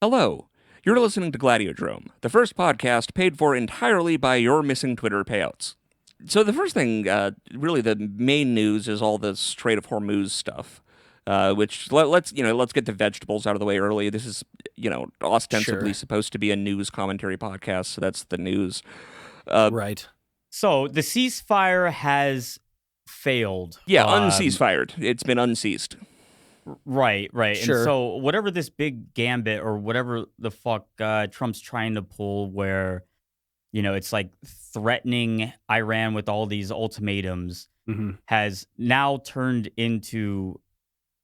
Hello, you're listening to Gladiodrome, the first podcast paid for entirely by your missing Twitter payouts. So the first thing, really the main news is all the Strait of Hormuz stuff, which let's get the vegetables out of the way early. This is, ostensibly supposed to be a news commentary podcast, so that's the news. Right. So the ceasefire has failed. Yeah, unceasefired. It's been unceased. Right. Sure. And so whatever this big gambit or whatever the fuck Trump's trying to pull where, it's like threatening Iran with all these ultimatums has now turned into...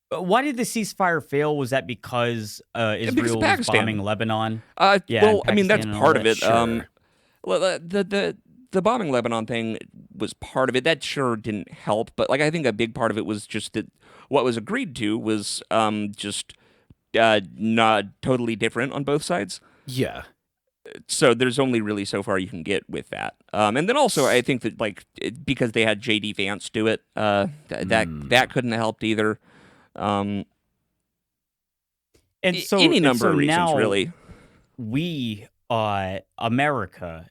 Why did the ceasefire fail? Was that because Israel was bombing Lebanon? Well, I mean, that's part of it. Sure. The bombing Lebanon thing was part of it. That sure didn't help, but I think a big part of it was just that what was agreed to was not totally different on both sides. Yeah. So there's only really so far you can get with that. And then also I think that because they had J.D. Vance do it, that couldn't have helped either. And so any number of reasons, now really. We, America,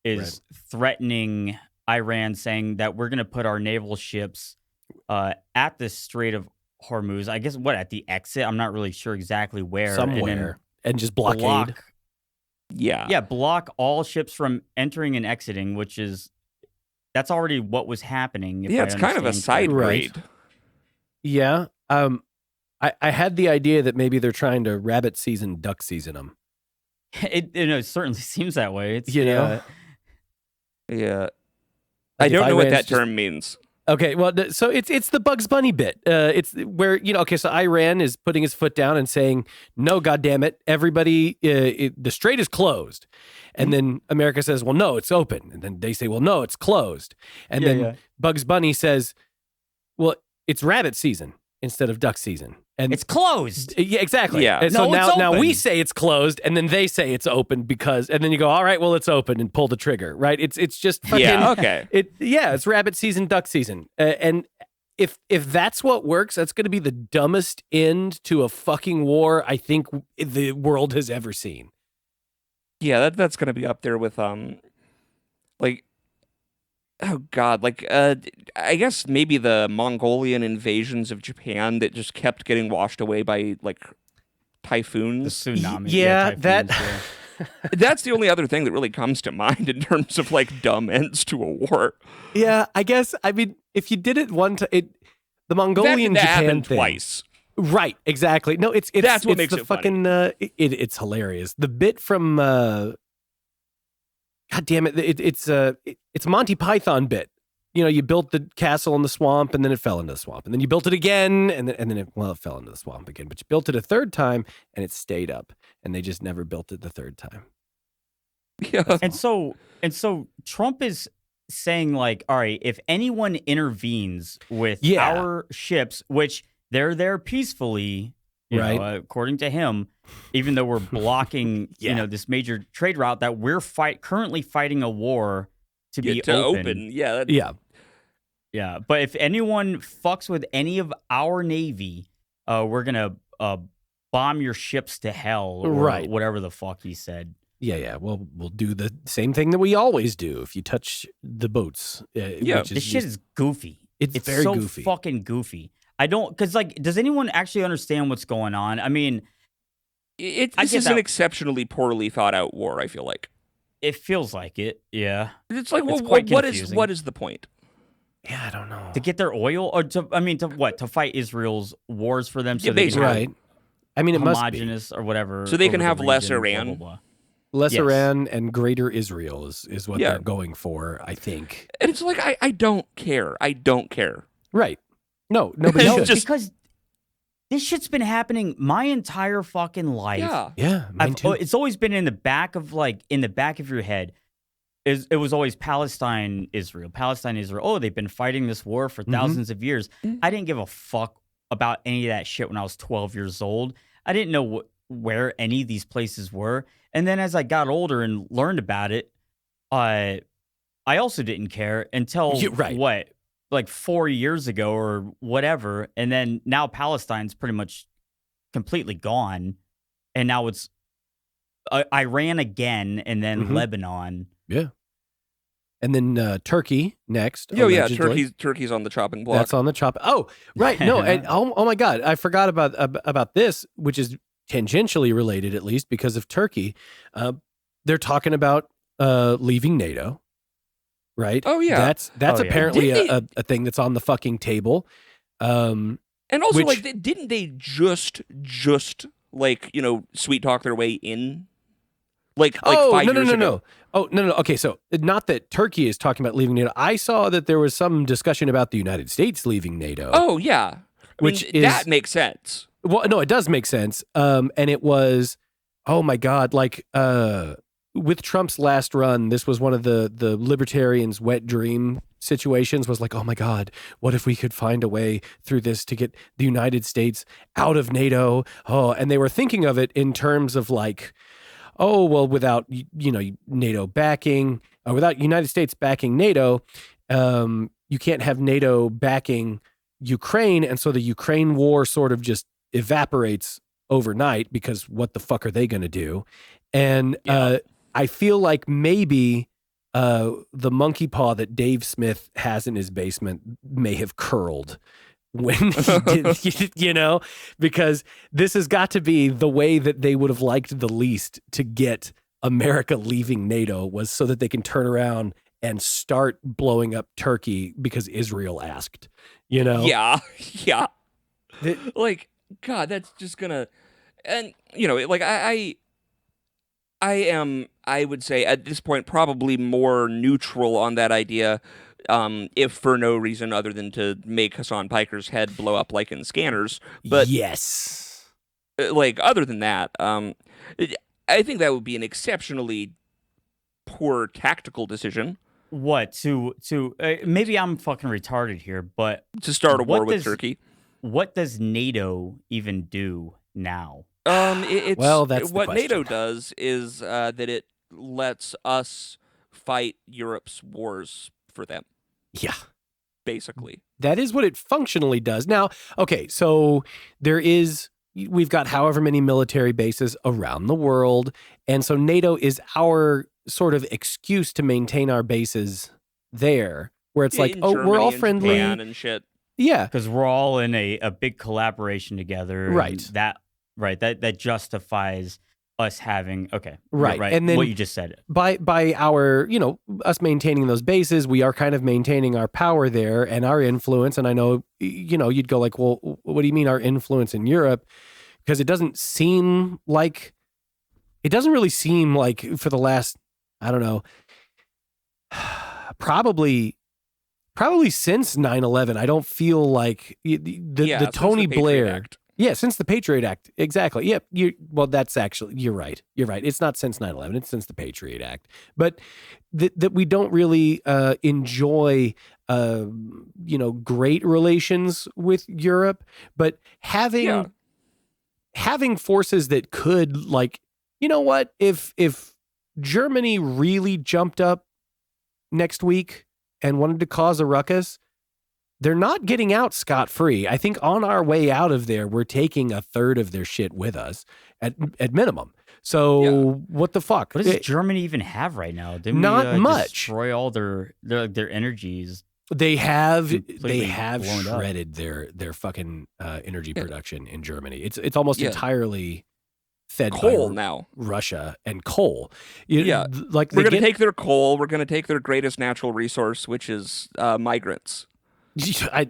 is threatening Iran, saying that we're going to put our naval ships at the Strait of Hormuz. I guess at the exit. I'm not really sure exactly where. Somewhere, and just blockade. Block all ships from entering and exiting, that's already what was happening. It's kind of a side raid. Yeah. I had the idea that maybe they're trying to rabbit season, duck season them. It certainly seems that way. It's Yeah. Like I don't know what that Iran's term means. Okay, well, so it's the Bugs Bunny bit. It's where, so Iran is putting his foot down and saying, no, goddammit, everybody, the strait is closed. And then America says, well, no, it's open. And then they say, well, no, it's closed. And then Bugs Bunny says, well, it's rabbit season instead of duck season. And it's closed. Yeah, exactly. Yeah. And so no, now we say it's closed, and then they say it's open and then you go, all right, well, it's open, and pull the trigger, right? It's just fucking, okay. It's rabbit season, duck season, and if that's what works, that's going to be the dumbest end to a fucking war I think the world has ever seen. Yeah, that's going to be up there with oh God, I guess maybe the Mongolian invasions of Japan that just kept getting washed away by typhoons. The tsunami. Yeah, typhoons, That's the only other thing that really comes to mind in terms of dumb ends to a war. Yeah, I guess. I mean, if you did it one time, the Mongolian that Japan happened thing. twice. Right, exactly. No, it's that's what it's makes the it fucking. It's hilarious. The bit from. God damn it! It's Monty Python bit. You built the castle in the swamp, and then it fell into the swamp, and then you built it again, and then it fell into the swamp again. But you built it a third time, and it stayed up, and they just never built it the third time. Yeah. And so Trump is saying all right, if anyone intervenes with our ships, which they're there peacefully, right, according to him, even though we're blocking, this major trade route that we're currently fighting a war to be open. Yeah. But if anyone fucks with any of our Navy, we're gonna bomb your ships to hell, or whatever the fuck he said. Yeah. Well, we'll do the same thing that we always do if you touch the boats. This shit is goofy. It's very so goofy. Fucking goofy. I don't, because does anyone actually understand what's going on? I mean, this is an exceptionally poorly thought out war, I feel like. It feels like it, yeah. It's what is the point? Yeah, I don't know. To get their oil, or to what? To fight Israel's wars for them, so they can right. I mean, it must be homogenous or whatever, so they can have the less region, Iran. blah, blah, blah. Less Iran and greater Israel is what they're going for, I think. And it's I don't care. I don't care. Right. No, nobody should. Because this shit's been happening my entire fucking life. Yeah, mine too. It's always been in the back of your head. it was always Palestine, Israel, Palestine, Israel. Oh, they've been fighting this war for thousands of years. I didn't give a fuck about any of that shit when I was 12 years old. I didn't know where any of these places were. And then as I got older and learned about it, I also didn't care until what, like 4 years ago or whatever. And then now Palestine's pretty much completely gone. And now it's Iran again, and then Lebanon. Yeah. And then Turkey next. Oh, yeah. Turkey's on the chopping block. That's on the chop. Oh, right. No. And, oh, my God. I forgot about this, which is tangentially related, at least, because of Turkey. They're talking about leaving NATO. Right. Oh, yeah. That's apparently a thing that's on the fucking table. And also, didn't they just like, sweet talk their way in? Like 5 years ago. Oh, no. Okay, so not that Turkey is talking about leaving NATO. I saw that there was some discussion about the United States leaving NATO. Oh, yeah. That makes sense. Well, no, it does make sense. And it was, oh my God, like with Trump's last run, this was one of the libertarians' wet dream situations, was like, oh my God, what if we could find a way through this to get the United States out of NATO? Oh, and they were thinking of it in terms of like, oh, well, without, NATO backing, without United States backing NATO, you can't have NATO backing Ukraine. And so the Ukraine war sort of just evaporates overnight, because what the fuck are they going to do? And I feel like maybe the monkey paw that Dave Smith has in his basement may have curled when he did, because this has got to be the way that they would have liked the least to get America leaving NATO, was so that they can turn around and start blowing up Turkey because Israel asked, Yeah. Like, God, that's just gonna, and like I would say at this point probably more neutral on that idea, if for no reason other than to make Hassan Piker's head blow up like in Scanners. But yes, like other than that, I think that would be an exceptionally poor tactical decision. What to maybe I'm fucking retarded here, but to start a war with Turkey. What does NATO even do now? That's what question. NATO does is that it lets us fight Europe's wars for them. Yeah. Basically. That is what it functionally does. Now, okay, so we've got however many military bases around the world, and so NATO is our sort of excuse to maintain our bases there, where it's like, Germany, we're all friendly. Japan and shit. Yeah. Because we're all in a big collaboration together. Right. That justifies us having, right. And then what you just said. By our, us maintaining those bases, we are kind of maintaining our power there and our influence. And I know, you'd go like, well, what do you mean our influence in Europe? Because it doesn't really seem like for the last, I don't know, probably since 9/11, I don't feel like the Tony Blair Act. Yeah, since the Patriot Act. Exactly. Yep. That's actually, you're right. It's not since 9/11. It's since the Patriot Act. But that we don't really enjoy, great relations with Europe. But having forces that could, like, you know what? If Germany really jumped up next week and wanted to cause a ruckus, they're not getting out scot-free. I think on our way out of there, we're taking a third of their shit with us at minimum. So what the fuck? What does Germany even have right now? Didn't not we, much. Destroy all their energies. They have shredded their fucking energy production in Germany. It's almost entirely fed coal by now. Russia and coal. Like we're going to take their coal. We're going to take their greatest natural resource, which is migrants.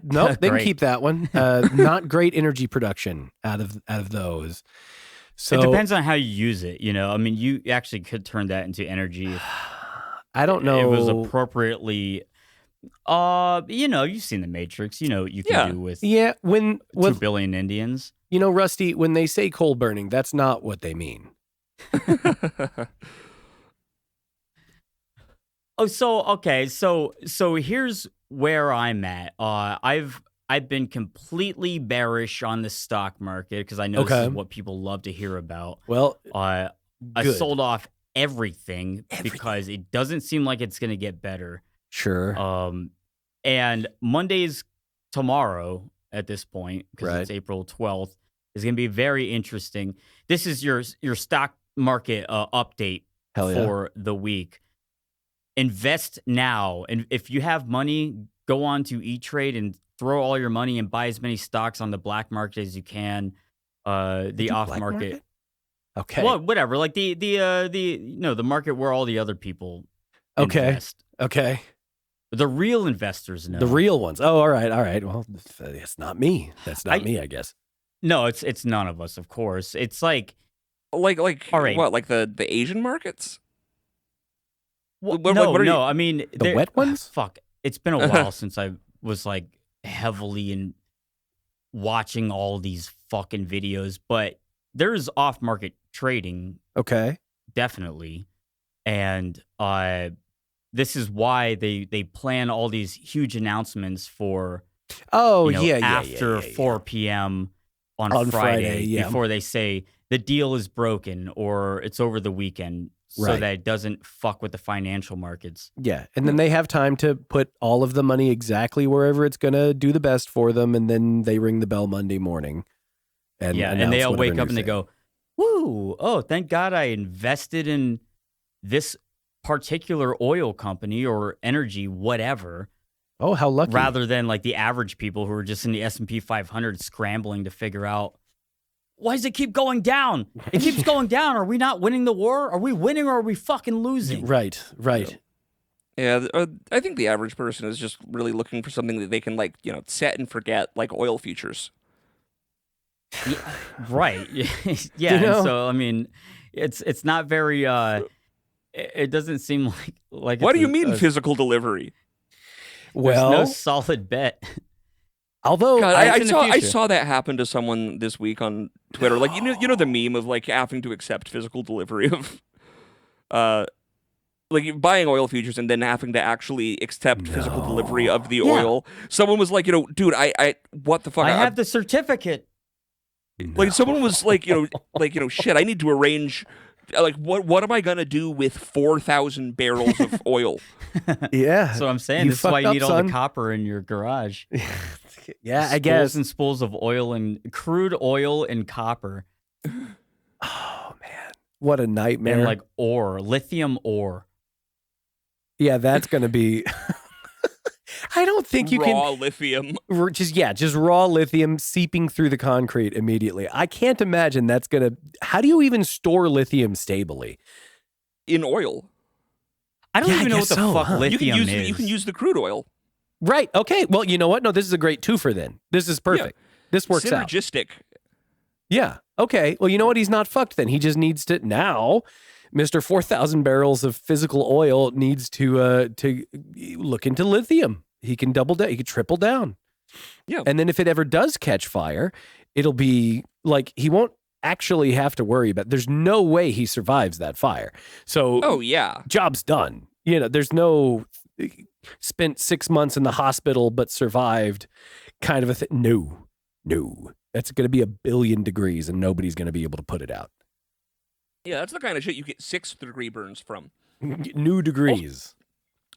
No, they can keep that one. Not great energy production out of those. So it depends on how you use it. I mean, you actually could turn that into energy. I don't know. It was appropriately. You've seen The Matrix. What you can do with 2 billion Indians. Rusty, when they say coal burning, that's not what they mean. So here's where I'm at. I've been completely bearish on the stock market because I know this is what people love to hear about. Well, I good. sold off everything because it doesn't seem like it's going to get better. Sure. And Monday's tomorrow at this point, because it's April 12th, is going to be very interesting. This is your stock market update for the week. Invest now. And if you have money, go on to E-Trade and throw all your money and buy as many stocks on the black market as you can. The off market. Okay. Well, whatever. Like the market where all the other people invest. Okay. The real investors know. The real ones. Oh, all right. Well, it's not me. That's not me, I guess. No, it's none of us, of course. It's like all right. What, like the Asian markets? Well, no. I mean, the wet ones. Fuck. It's been a while since I was like heavily in watching all these fucking videos, but there's off-market trading. Okay. Definitely. And this is why they plan all these huge announcements for after 4 p.m. on Friday before they say the deal is broken or it's over the weekend so that it doesn't fuck with the financial markets. Yeah. And then they have time to put all of the money exactly wherever it's going to do the best for them. And then they ring the bell Monday morning. And they all wake up and they go, woo, oh, thank God I invested in this particular oil company or energy, whatever. Oh, how lucky. Rather than like the average people who are just in the S&P 500 scrambling to figure out, why does it keep going down? It keeps going down. Are we not winning the war? Are we winning or are we fucking losing? Right. Yeah, I think the average person is just really looking for something that they can set and forget, like oil futures. Yeah, right. Yeah. And so I mean, it's not very. It doesn't seem like. What do you mean physical delivery? Well, there's no solid bet. Although God, I saw that happen to someone this week on Twitter. Like you know the meme of like having to accept physical delivery of, like buying oil futures and then having to actually accept physical delivery of the oil. Someone was like, dude, I what the fuck? I have the certificate. Like someone was like, shit, I need to arrange. Like what am I gonna do with 4,000 barrels of oil? Yeah, that's what I'm saying. This is why you need all the copper in your garage. Yeah, I guess. Spools and spools of oil and crude oil and copper. Oh man, what a nightmare! And like lithium ore. Yeah, that's gonna be. I don't think you can raw lithium. Just raw lithium seeping through the concrete immediately. I can't imagine that's gonna. How do you even store lithium stably? In oil. I don't even know what the fuck lithium is. You can use the crude oil. Right. Okay. Well, you know what? No, this is a great twofer then. This is perfect. Yeah. This works out. Synergistic. Yeah. Okay. Well, you know what? He's not fucked then. He just needs to now. Mr. 4,000 barrels of physical oil needs to look into lithium. He can double down. He can triple down. Yeah. And then if it ever does catch fire, it'll be like he won't actually have to worry about. There's no way he survives that fire. So. Oh yeah. Job's done. There's no. Spent 6 months in the hospital but survived kind of a thing. No. That's going to be 1 billion degrees and nobody's going to be able to put it out. Yeah, that's the kind of shit you get 6th degree burns from. New degrees.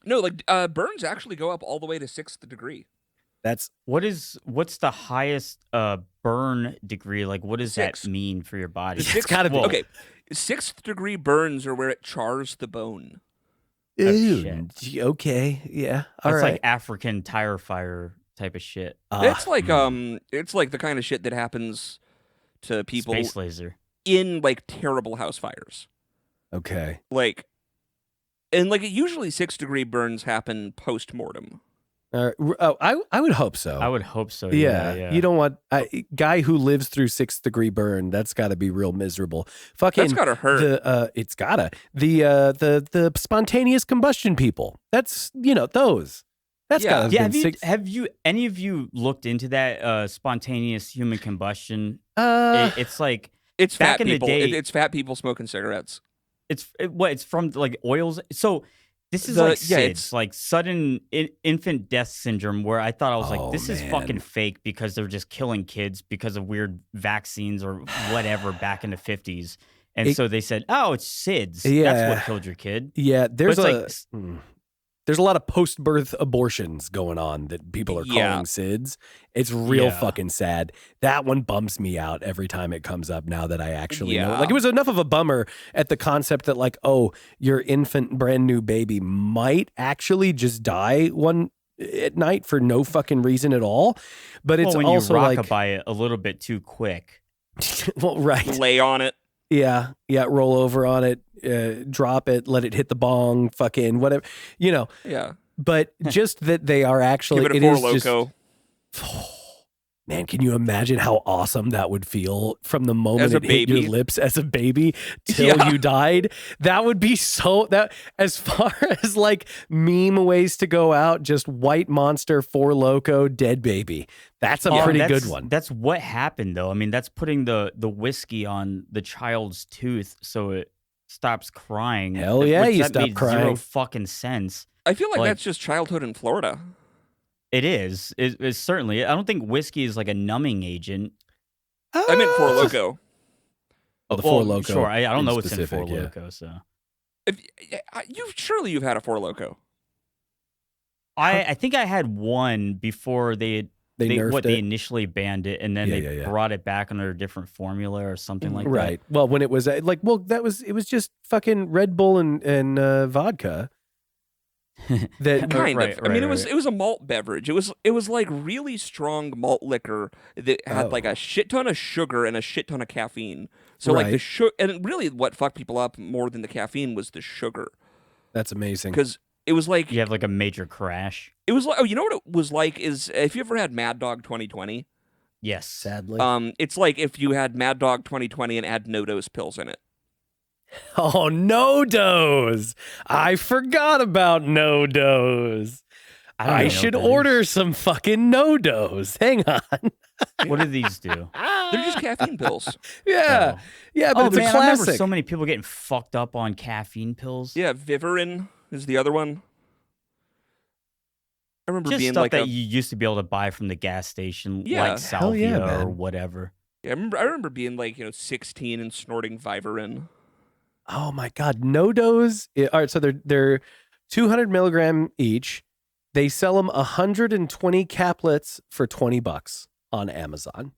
No, like burns actually go up all the way to 6th degree. What's the highest burn degree? Like what does that mean for your body? It's got to be. Okay. 6th degree burns are where it chars the bone. Ew, okay, yeah, all right. It's like African tire fire type of shit. It's like the kind of shit that happens to people Space laser in like terrible house fires. Okay. Usually 6th degree burns happen post mortem. I would hope so. I would hope so. Yeah. You don't want a guy who lives through 6th degree burn. That's got to be real miserable. Fucking. That's gotta hurt. It's gotta the spontaneous combustion people. That's those. That's gotta have you any of you looked into that spontaneous human combustion? It's like it's back fat in people. the day. It's fat people smoking cigarettes. It's from like oils. So This is The- like yeah, SIDS, it's- like sudden infant death syndrome, where I thought I was Oh, like, this is man. fucking fake because they're just killing kids because of weird vaccines or whatever back in the 50s. And It- so they said, oh, it's SIDS. That's Yeah. what killed your kid. Yeah, there's it's there's a lot of post-birth abortions going on that people are Yeah. calling SIDS. It's real Yeah. fucking sad. That one bums me out every time it comes up now that I actually know. Yeah. Like, it was enough of a bummer at the concept that, like, oh, your infant brand new baby might actually just die one at night for no fucking reason at all. But it's when also you like, rockabye it a little bit too quick. well, right. Lay on it. Yeah, roll over on it, drop it, let it hit the bong, fucking whatever, Yeah. But just that they are actually, Give it a it Four is Loko. Man, can you imagine how awesome that would feel from the moment As a it hit your baby? lips as a baby till Yeah. you died? That would be that as far as like meme ways to go out, just white monster, Four Loko, dead baby. That's a pretty good one. That's what happened, though. I mean, that's putting the whiskey on the child's tooth so it stops crying. Hell yeah, which you that stop made crying. Zero fucking sense. I feel like Like- that's just childhood in Florida. It is. It's certainly. I don't think whiskey is like a numbing agent. I meant Four Loko. Oh, the Four Well, Loko. Sure, I don't in know what's in specific, Four yeah. Loko, so Surely you've had a Four Loko. I think I had one before They nerfed they it. initially banned it, and then Yeah, they yeah. brought it back under a different formula or something like Right. Well, when it was it was just fucking Red Bull and vodka. That Kind Right, of. I mean, right, it was a malt beverage. It was like really strong malt liquor that had like Oh. a shit ton of sugar and a shit ton of caffeine. So like the Right. sugar, and really what fucked people up more than the caffeine was the sugar, that's amazing. because it was like that. You have like a major crash. it was like, oh, you know what it was like is if you ever had Mad Dog 2020. Yes. Sadly. It's like if you had Mad Dog 2020 and add no-dose pills in it. Oh, no dose. I forgot about no dose. I don't I know should what that order is. some fucking no dose. Hang on. What do these do? They're just caffeine pills. Yeah. Oh. Yeah, but Oh it's man, a I remember classic. so many people getting fucked up on caffeine pills. Yeah, Vivarin is the other one. I remember Just being stuff like that you used to be able to buy from the gas station, Yeah. like Hell yeah, salvia or man. whatever. I remember being like 16 and snorting Vivarin. Oh my God. No dose. All right. So they're 200 milligram each. They sell them 120 caplets for $20 on Amazon.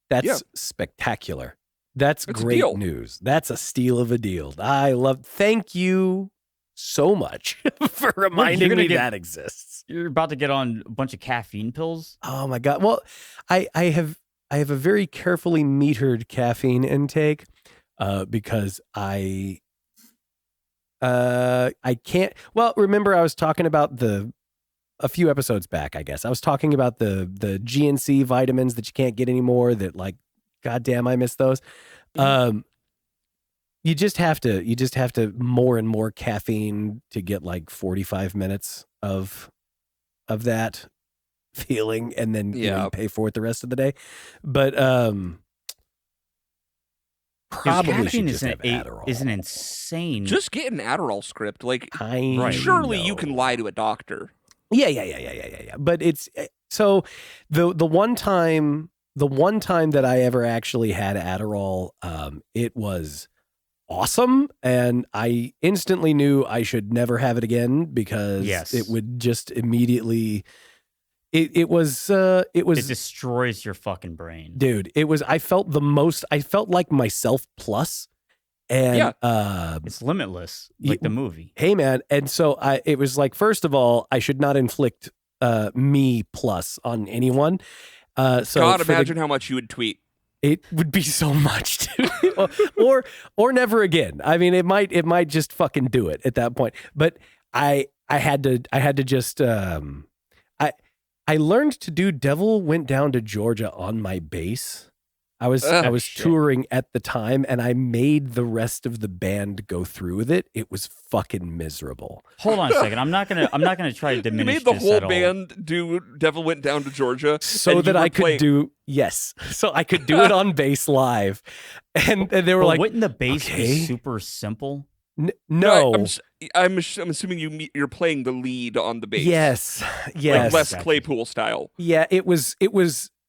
That's Yeah. spectacular. That's That's a great deal. news. That's a steal of a deal. Thank you so much for reminding gonna me get- that exists. You're about to get on a bunch of caffeine pills. Oh my God. Well, I have a very carefully metered caffeine intake because I can't. Well, remember I was talking about a few episodes back, I guess. I was talking about the GNC vitamins that you can't get anymore that, like, goddamn, I miss those. You just have to more and more caffeine to get like 45 minutes of that feeling, and then you Yeah. pay for it the rest of the day. But Because probably caffeine should just have Adderall. is an insane. Just get an Adderall script. Like, I Right. surely you know. can lie to a doctor. Yeah. But it's so the one time that I ever actually had Adderall, it was awesome, and I instantly knew I should never have it again because Yes. it would just immediately. It was it destroys your fucking brain. dude. It was. I felt like myself plus, and Yeah. It's limitless, like the movie. hey man, and so it was like, first of all, I should not inflict me plus on anyone. So God, for the- imagine how much you would tweet. it would be so much, dude. or never again. I mean, it might just fucking do it at that point. But I had to just I learned to do Devil Went Down to Georgia on my bass. I was Shit. touring at the time, and I made the rest of the band go through with it. It was fucking miserable. Hold on a second. I'm not gonna try to You diminish made the this whole at all. band do Devil Went Down to Georgia So and that you were I could playing- do so I could do it on bass live, and they were But like, wouldn't the bass okay. be super simple? no. I'm assuming you're playing the lead on the bass. Yes. Like Les Claypool style. Yeah, it was.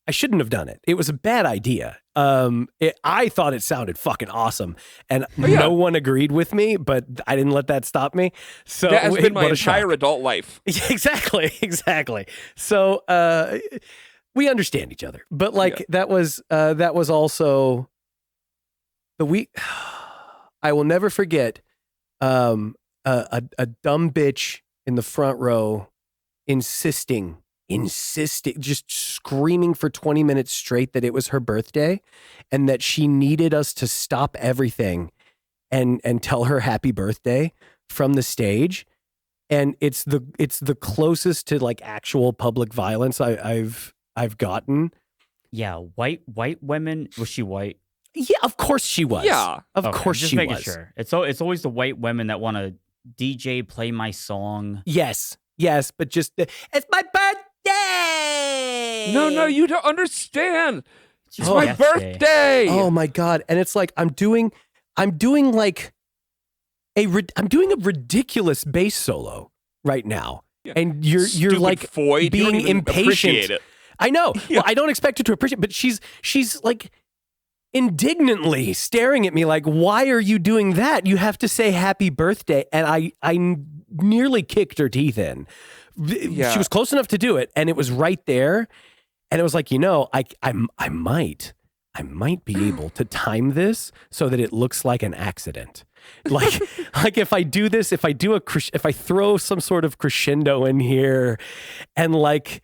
I shouldn't have done it. It was a bad idea. I thought it sounded fucking awesome, and no one agreed with me. But I didn't let that stop me. So that has been my entire adult life. Exactly. So we understand each other, but like that was also the week. I will never forget a dumb bitch in the front row insisting, just screaming for 20 minutes straight that it was her birthday and that she needed us to stop everything and tell her happy birthday from the stage. And it's the closest to like actual public violence I've gotten. Yeah, white women. Was she white? Yeah, of course she was. Yeah, of course just she making was. Sure. It's always the white women that want to DJ play my song. Yes, but just it's my birthday. No, you don't understand. It's my my birthday. Oh my God! And it's like I'm doing like I'm doing a ridiculous bass solo right now, and you're Stupid like Foy. being you don't even impatient. Appreciate it. I know. Yeah. Well, I don't expect her to appreciate, but she's like indignantly staring at me like, why are you doing that? You have to say happy birthday. And I nearly kicked her teeth in. She was close enough to do it, and it was right there. And it was like, I might be able to time this so that it looks like an accident. Like if I do this, if I throw some sort of crescendo in here, and like,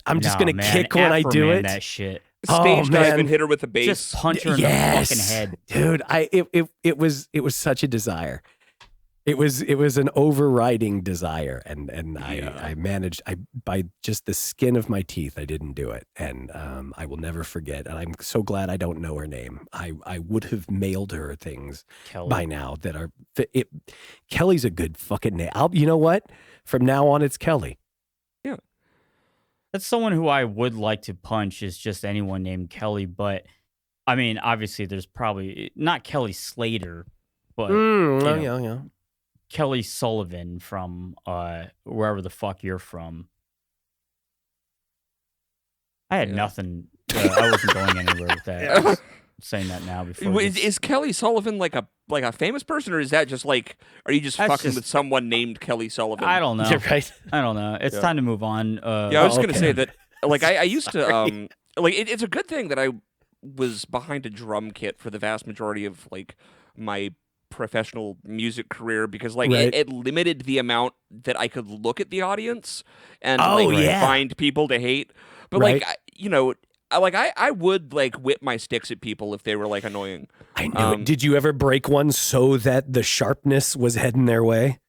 I'm just gonna kick when I do it. That shit. Stage dive and hit her with a bass. Just punch her in the fucking head, dude. It was such a desire. It was an overriding desire, and I managed. By just the skin of my teeth, I didn't do it, and I will never forget. And I'm so glad I don't know her name. I would have mailed her things by now that are. Kelly's a good fucking name. You know what? From now on, it's Kelly. Yeah, that's someone who I would like to punch. Is just anyone named Kelly, but I mean, obviously, there's probably not Kelly Slater, but yeah. Kelly Sullivan from wherever the fuck you're from. I had nothing. I wasn't going anywhere with that. I'm saying that now before. Is Kelly Sullivan like a famous person, or is that just like, are you just fucking with someone named Kelly Sullivan? I don't know. You're right. I don't know. It's time to move on. I was just gonna say that. Like I used to like it's a good thing that I was behind a drum kit for the vast majority of like my professional music career, because like it limited the amount that I could look at the audience and find people to hate. But like I would like whip my sticks at people if they were like annoying. I knew it. Did you ever break one so that the sharpness was heading their way?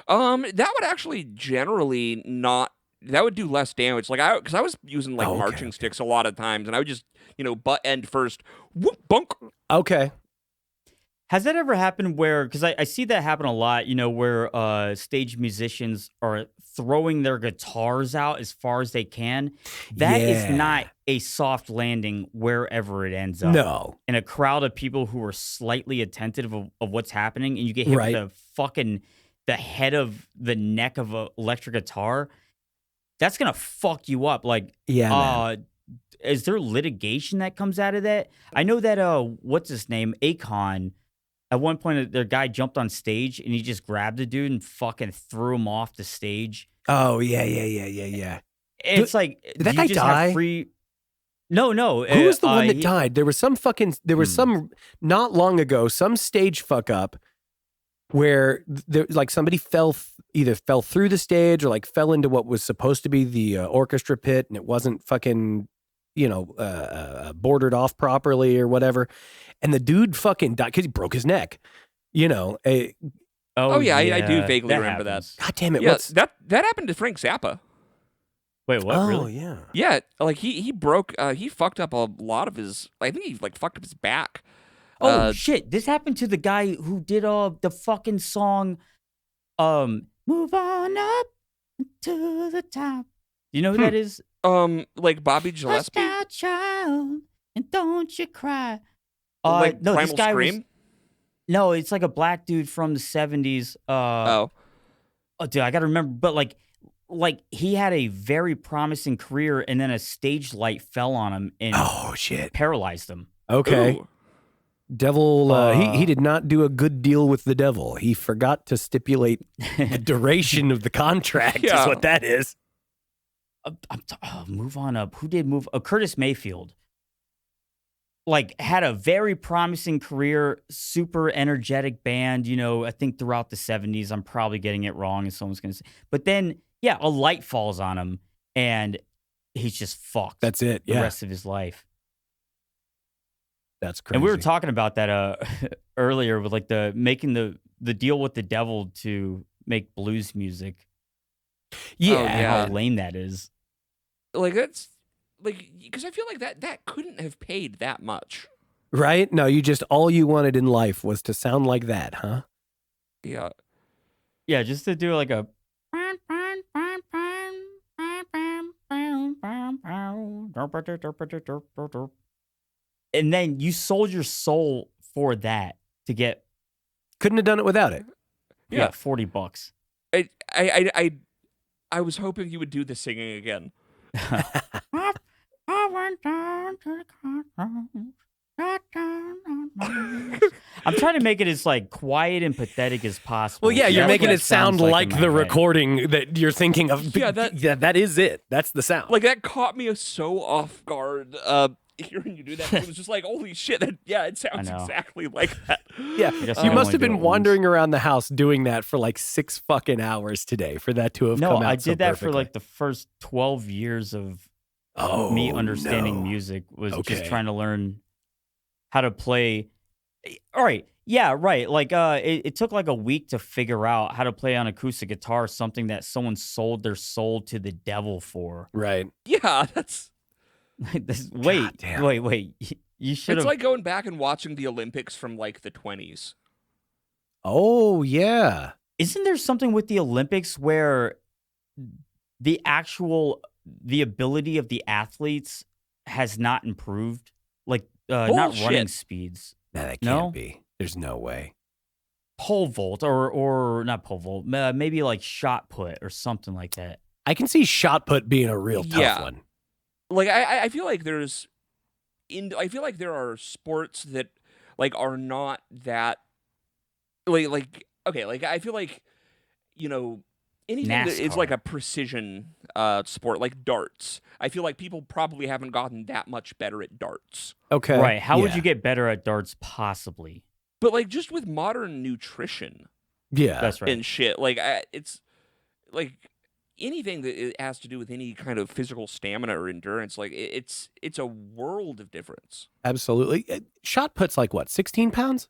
That would actually generally not. That would do less damage. Like because I was using like marching sticks a lot of times, and I would just butt end first, whoop bunk. Okay. Has that ever happened where, because I see that happen a lot, where stage musicians are throwing their guitars out as far as they can? That is not a soft landing wherever it ends up. No. In a crowd of people who are slightly attentive of what's happening, and you get hit with the head of the neck of an electric guitar, that's going to fuck you up. Like, is there litigation that comes out of that? I know that, what's his name? Akon. At one point, their guy jumped on stage and he just grabbed the dude and fucking threw him off the stage. Oh, yeah. It's like, did that guy die? No. Who was the one that died? There was some not long ago, some stage fuck up where like somebody either fell through the stage or like fell into what was supposed to be the orchestra pit, and it wasn't fucking bordered off properly or whatever. And the dude fucking died because he broke his neck. I do vaguely remember that. God damn it! Yeah, that happened to Frank Zappa. Wait, what? Oh, really? Yeah. Yeah, like he broke. He fucked up a lot of his. I think he like fucked up his back. Oh shit! This happened to the guy who did the fucking song, "Move On Up to the Top." You know who that is? Like Bobby Gillespie. Hush now, child, and don't you cry. Like no, Primal this guy Scream? No, it's like a black dude from the 70s. Oh. Oh, dude, I gotta remember, but like he had a very promising career, and then a stage light fell on him and Oh shit. paralyzed him. Okay. Ooh. Devil, he did not do a good deal with the devil. He forgot to stipulate the duration of the contract, Yeah. is what that is. Move on up. Who did move? Curtis Mayfield. Like, had a very promising career, super energetic band, I think throughout the 70s. I'm probably getting it wrong, and someone's going to say. But then, yeah, a light falls on him, and he's just fucked. That's it. The Yeah. rest of his life. That's crazy. And we were talking about that earlier with like making the deal with the devil to make blues music. Yeah. Oh, And yeah. how lame that is. Like, that's, like, because I feel like that couldn't have paid that much. Right? No, all you wanted in life was to sound like that, huh? Yeah. Yeah, just to do like a. And then you sold your soul for that to get Couldn't have done it without it. Yeah. $40. I was hoping you would do the singing again. I went down to the crossroads, got down on my knees. I'm trying to make it as like quiet and pathetic as possible. Well, yeah, you're That's making what it sound sounds like in my the head. recording that you're thinking of. Yeah, that is it. That's the sound. Like, that caught me so off guard. Hearing you do that, it was just like, holy shit! It sounds I know. exactly like that. Yeah, I guess you I must only have do been it once. wandering around the house doing that for like 6 fucking hours today for that to have No, come out I so did that for perfectly. like the first 12 years of Oh, me understanding no. music was Okay. just trying to learn how to play. All right. Yeah, right. Like it took like a week to figure out how to play on acoustic guitar, something that someone sold their soul to the devil for. Right. Yeah, that's. Wait. damn. You should It's have. like going back and watching the Olympics from like the 20s. Oh, yeah. Isn't there something with the Olympics where the ability of the athletes has not improved? Like not Bullshit. running speeds. Nah, that No? can't be. There's no way. Pole vault or not pole vault, maybe like shot put or something like that. I can see shot put being a real tough Yeah. one. Like I feel like I feel like there are sports that like are not that like okay, like I feel like anything that is like NASCAR. a precision sport like darts. I feel like people probably haven't gotten that much better at darts. Okay. Right. How would Yeah. you get better at darts possibly? But like just with modern nutrition Yeah. That's right. and shit, like it's like anything that it has to do with any kind of physical stamina or endurance, like it's a world of difference. Absolutely. Shot put's like what, 16 pounds?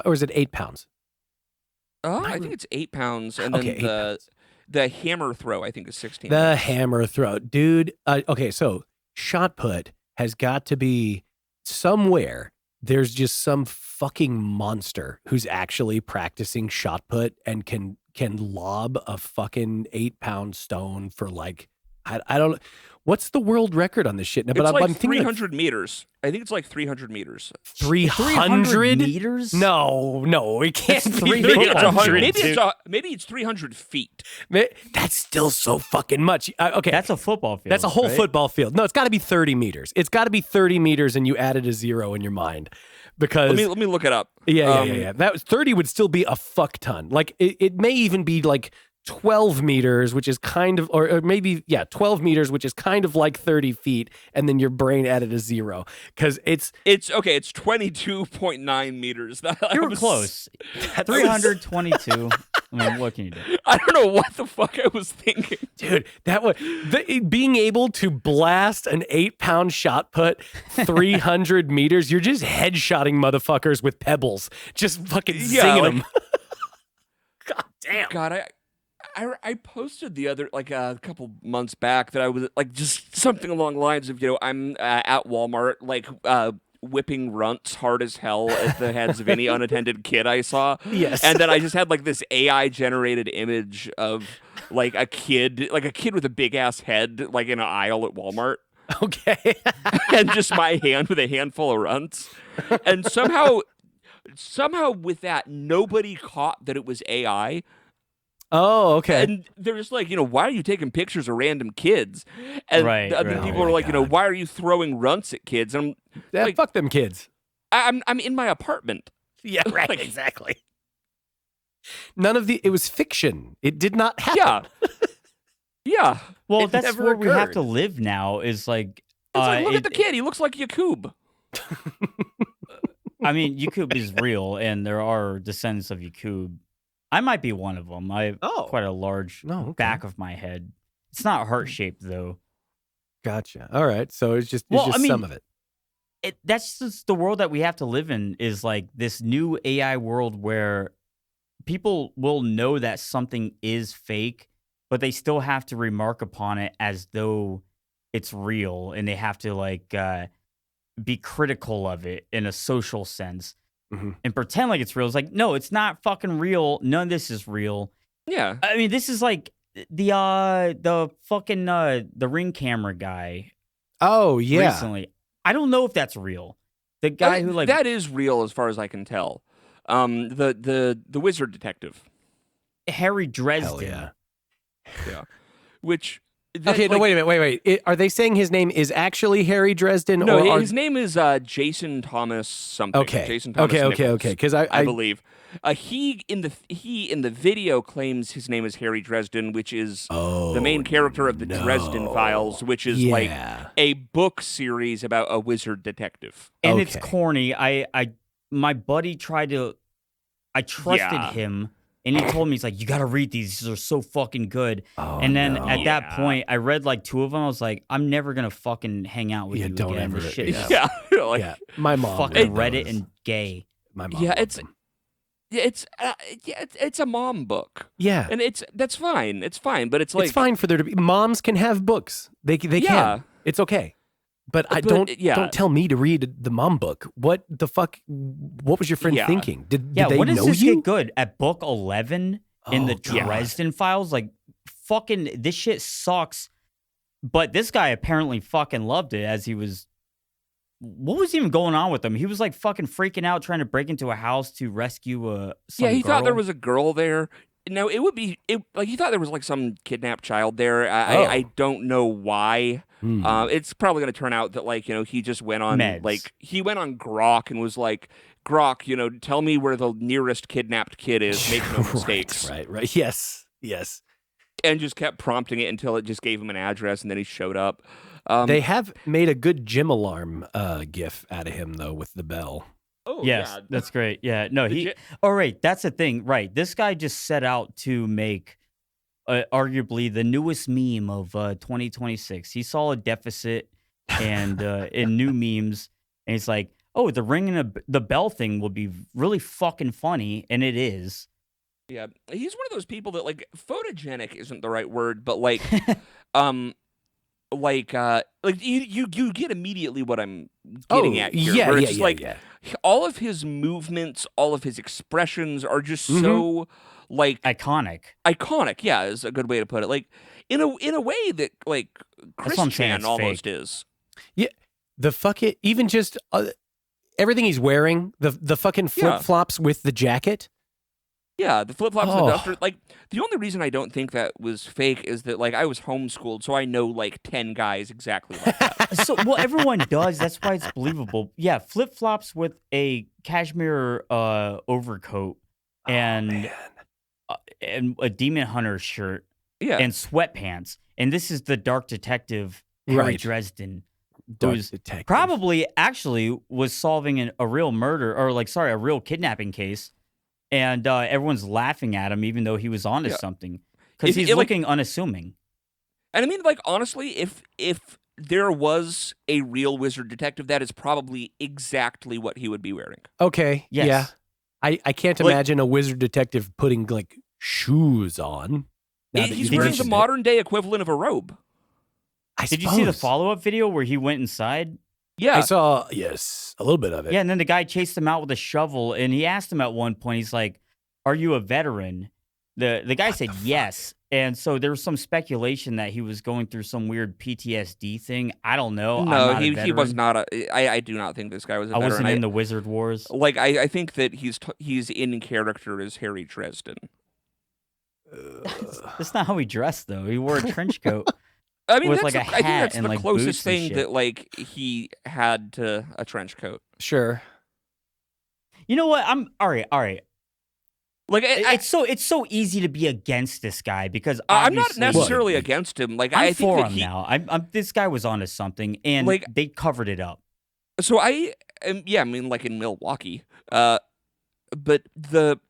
Or is it 8 pounds? I think it's 8 pounds, and then Okay, 8 pounds. the hammer throw I think is 16. The pounds. hammer throw. Dude, okay, so shot put has got to be somewhere. There's just some fucking monster who's actually practicing shot put and can lob a fucking 8-pound stone for like, I don't, what's the world record on this shit? No, It's but like I'm thinking 300 meters. I think it's like 300 meters. 300 meters? No, it can't That's be 300, Maybe it's 300 feet. That's still so fucking much. Okay. That's a football field. That's a whole right? football field. No, it's got to be 30 meters. It's got to be 30 meters, and you added a 0 in your mind because Let me look it up. yeah. That was 30 would still be a fuck ton. Like it may even be like 12 meters, which is kind of, or maybe 12 meters, which is kind of like 30 feet, and then your brain added a 0 because it's okay. It's 22.9 meters. You were close. 322. I mean, what can you do? I don't know what the fuck I was thinking. Dude, that was being able to blast an 8-pound shot put 300 meters. You're just headshotting motherfuckers with pebbles, just fucking singing them. God damn. God, I posted the other like a couple months back that I was like just something along the lines of I'm at Walmart like whipping runts hard as hell at the heads of any unattended kid I saw. Yes. And then I just had like this AI generated image of like a kid with a big ass head like in an aisle at Walmart. Okay. And just my hand with a handful of runts. And somehow somehow with that, nobody caught that it was AI. Oh, okay. And they're just like, why are you taking pictures of random kids? And Right, the other right. people Oh are my like, God. why are you throwing runts at kids? And I'm Yeah, like, fuck them kids. I'm in my apartment. Yeah, right. Like- Exactly. None of it was fiction. It did not happen. Yeah. Yeah. Well, It that's never where we have occurred. to live now. Is like, It's like, look it- at the kid. He looks like Yakub. I mean, Yakub is real, and there are descendants of Yakub. I might be one of them. I have quite a large back of my head. It's not heart shaped though. Gotcha. All right. So it's just some of it. That's just the world that we have to live in. Is like this new AI world where people will know that something is fake, but they still have to remark upon it as though it's real, and they have to like be critical of it in a social sense and pretend like it's real. It's like, no, it's not fucking real. None of this is real. Yeah. I mean, this is like the fucking the Ring camera guy. Oh yeah. Recently, I don't know if that's real. The guy who like that is real as far as I can tell. The wizard detective. Harry Dresden. Hell yeah. Yeah. Which. Okay, no, wait a minute, wait. Are they saying his name is actually Harry Dresden? No, or his name is Jason Thomas something. Okay. Jason Thomas Okay. Nichols, Because I believe he in the video claims his name is Harry Dresden, which is the main character of the Dresden Files, which is like a book series about a wizard detective. And it's corny. My buddy I trusted him. And he told me, he's like, you got to read these. These are so fucking good. Oh, and then at that point, I read like 2 of them. I was like, I'm never going to fucking hang out with you don't again. ever. This shit is Yeah. Like, My mom. fucking Reddit and gay. My mom. Yeah, loves them. it's a mom book. Yeah. And that's fine. It's fine, but it's like it's fine for there to be moms can have books. They can. It's okay. But don't tell me to read the mom book. What the fuck? What was your friend thinking? Did they when does know this you? get good? At book 11 in the Dresden Files? Like, fucking, this shit sucks. But this guy apparently fucking loved it as he was. What was even going on with him? He was like fucking freaking out trying to break into a house to rescue some he girl. thought there was a girl there. No, like he thought there was like some kidnapped child there. I don't know why. It's probably going to turn out that like he just went on Meds. like he went on Grok and was like, Grok, tell me where the nearest kidnapped kid is. Make no mistakes. Right. Yes. And just kept prompting it until it just gave him an address, and then he showed up. They have made a good gym alarm gif out of him though with the bell. Oh, yes, yeah. that's great. Yeah, no, all right, that's the thing. Right, this guy just set out to make arguably the newest meme of 2026. He saw a deficit and in new memes, and he's like, "Oh, the ringing the bell thing will be really fucking funny," and it is. Yeah, he's one of those people that like photogenic isn't the right word, but like, you get immediately what I'm getting at here. Yeah, where yeah, it's yeah, like yeah. all of his movements, all of his expressions are just so like Iconic. Iconic, yeah, is a good way to put it. Like in a way that like That's what I'm saying, Christian it's almost fake. is. Yeah, the fuck it. Even just everything he's wearing, the fucking flip flops with the jacket. Yeah, the flip flops, the duster. Like the only reason I don't think that was fake is that like I was homeschooled, so I know like 10 guys exactly like that. Well, everyone does. That's why it's believable. Yeah, flip flops with a cashmere overcoat and a demon hunter shirt. Yeah, and sweatpants. And this is the dark detective Harry Dresden, who's probably actually was solving a real murder or a real kidnapping case. And everyone's laughing at him, even though he was onto something, because he's looking unassuming. And I mean, like honestly, if there was a real wizard detective, that is probably exactly what he would be wearing. Okay. Yes. Yeah. I can't imagine a wizard detective putting like shoes on. He's wearing the modern day equivalent of a robe. Did you see the follow-up video where he went inside? Yeah. I saw, yes, a little bit of it. Yeah, and then the guy chased him out with a shovel, and he asked him at one point, he's like, "Are you a veteran?" The guy said yes. And so there was some speculation that he was going through some weird PTSD thing. I don't know. I'm No, not a he was veteran. not I do not think this guy was a I veteran. wasn't in the Wizard Wars. Like I think that he's in character as Harry Dresden. That's not how he dressed though. He wore a trench coat. I mean, with that's like a I think hat that's and the like closest boots and thing shit. that like he had to a trench coat. Sure. You know what? I'm all right. Like It's so easy to be against this guy because I'm not obviously- necessarily against him. Like I'm I think for that him now. I'm this guy was onto something, and Like- they covered it up. So I mean, like in Milwaukee. But the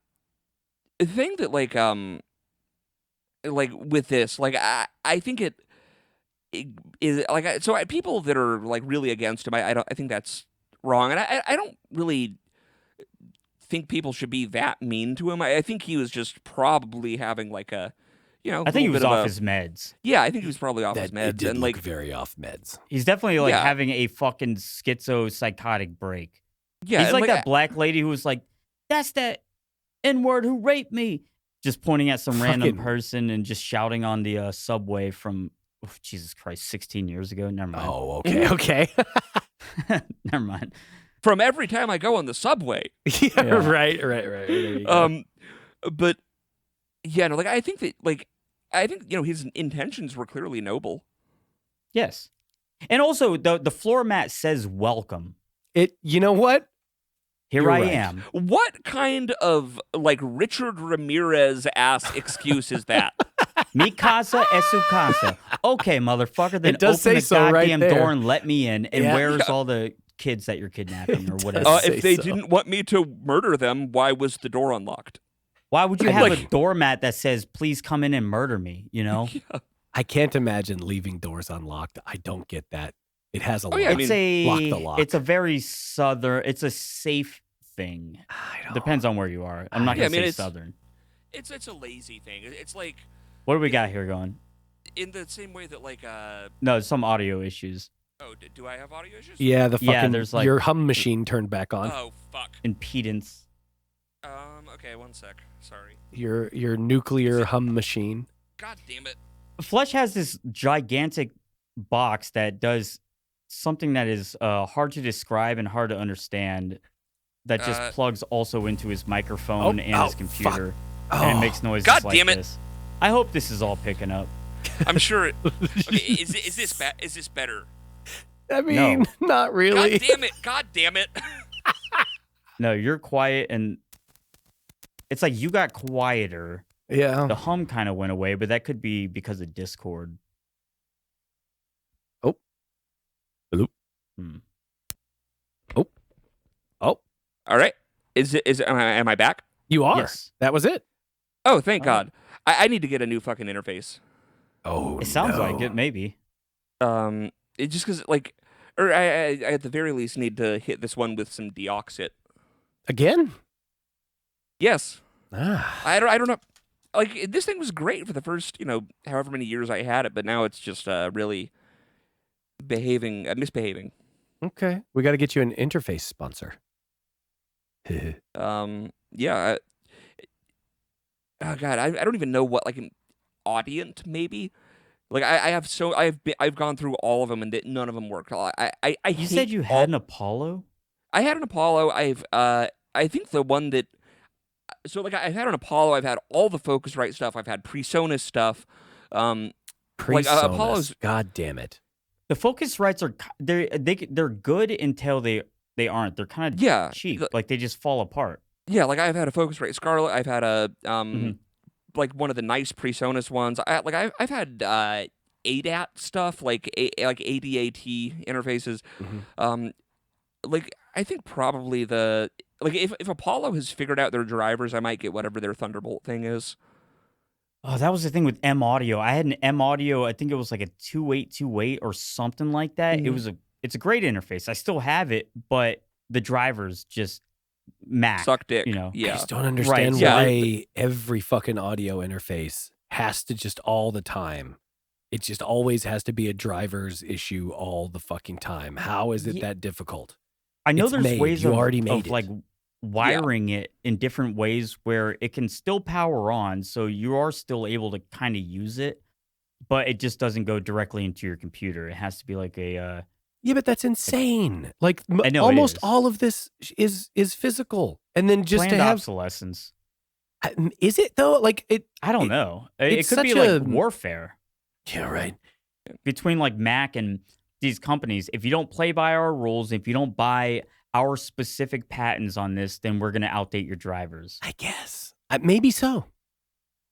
thing that like with this, like I think it is like so people that are like really against him, I think that's wrong, and I don't really think people should be that mean to him. I think he was just probably having like a, I think he was off his meds. Yeah, I think he was probably off his It meds, did and look like very off meds. He's definitely like Yeah. having a fucking schizo psychotic break. yeah, He's and, like that black lady who was like, "That's that N-word who raped me," just pointing at some random Fucking- person and just shouting on the subway from Jesus Christ, 16 years ago. Never mind. Oh, okay, okay. Never mind. from every time I go on the subway. Yeah, right. There you go. But yeah, no, like I think his intentions were clearly noble. Yes, and also the floor mat says "Welcome." You know what? Here You're I right. am. What kind of like Richard Ramirez ass excuse is that? Mi casa es su casa. Okay, motherfucker. Then It does open say the so right goddamn there. door and let me in. And Yeah. where's all the kids that you're kidnapping or It whatever? does. If they so. didn't want me to murder them, why was the door unlocked? Why would you have a Like- doormat that says "Please come in and murder me"? You know, I can't imagine leaving doors unlocked. I don't get that. It has a lock. yeah, I mean, lock the lock. it's a very southern. It's a safe thing. I don't- Depends on where you are. I'm not Yeah, gonna I mean, say it's- southern. It's a lazy thing. It's like What do we got here going? in the same way that like No, some audio issues. do I have audio issues? Yeah, the fucking Yeah, there's like- your hum machine turned back on. Oh fuck. Impedance. Okay, one sec. Sorry. Your nuclear hum machine. God damn it. Fletch has this gigantic box that does something that is hard to describe and hard to understand. That just plugs also into his microphone and his computer, and it makes noises God like damn it. this. I hope this is all picking up. I'm sure. Okay, is this better? I mean, not really. God damn it! God damn it! No, you're quiet, and it's like you got quieter. Yeah. The hum kind of went away, but that could be because of Discord. Oh. Hello. Hmm. Oh. Oh. All right. Am I back? You are. Yes. That was it. Oh, thank God. I need to get a new fucking interface. Oh. It sounds no. like it, maybe. It just because like, or I at the very least need to hit this one with some deoxit. Again. Ah. Yes. I don't know. Like this thing was great for the first however many years I had it, but now it's just really misbehaving. Okay. We got to get you an interface sponsor. Yeah. Oh God, I don't even know what like an Audient maybe. Like I've gone through all of them and none of them worked. You said you had an Apollo? I had an Apollo. I think the one that. So like I've had an Apollo. I've had all the Focusrite stuff. I've had PreSonus stuff. PreSonus. Apollo's- God damn it. The Focusrites are they're good until they aren't. They're kind of Yeah, cheap. Like they just fall apart. Yeah, like I've had a Focusrite Scarlet. I've had a Mhm. like one of the nice PreSonus ones. I've had ADAT stuff like ADAT interfaces. Mhm. Like I think probably if Apollo has figured out their drivers, I might get whatever their Thunderbolt thing is. Oh, that was the thing with M Audio. I had an M Audio. I think it was like a 2828 or something like that. Mhm. It's a great interface. I still have it, but the drivers just Mac. Suck dick. I Yeah. just don't understand yeah. why every fucking audio interface has to just all the time. It just always has to be a driver's issue all the fucking time. How is it Ye- that difficult? I know It's there's made. ways You of, already of made it. like wiring it in different ways where it can still power on, so you are still able to kind of use it, but it just doesn't go directly into your computer. It has to be like a Yeah, but that's insane. Like I know it almost is. all of this is physical, and then just planned to have obsolescence. is it though? Like it? I don't know. It it's could be such like a- warfare Yeah, right. between like Mac and these companies. If you don't play by our rules, if you don't buy our specific patents on this, then we're going to outdate your drivers. I guess maybe so.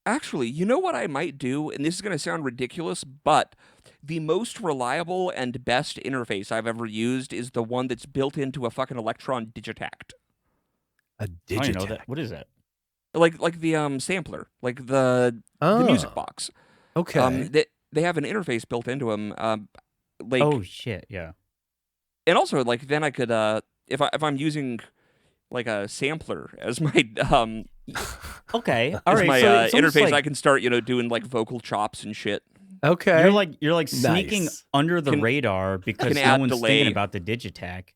Actually, you know what I might do? And this is going to sound ridiculous, but the most reliable and best interface I've ever used is the one that's built into a fucking Electron Digitact. A I don't even know digitac. that. What is that? Like the sampler, like the music box. Okay. They have an interface built into them. Oh shit! Yeah. And also like then I could if I'm using like a sampler as my Okay. All as right. my So it's almost interface, like I can start doing like vocal chops and shit. Okay. you're like sneaking Nice. under the Can- radar because can no add one's delay. thinking about the Digitac.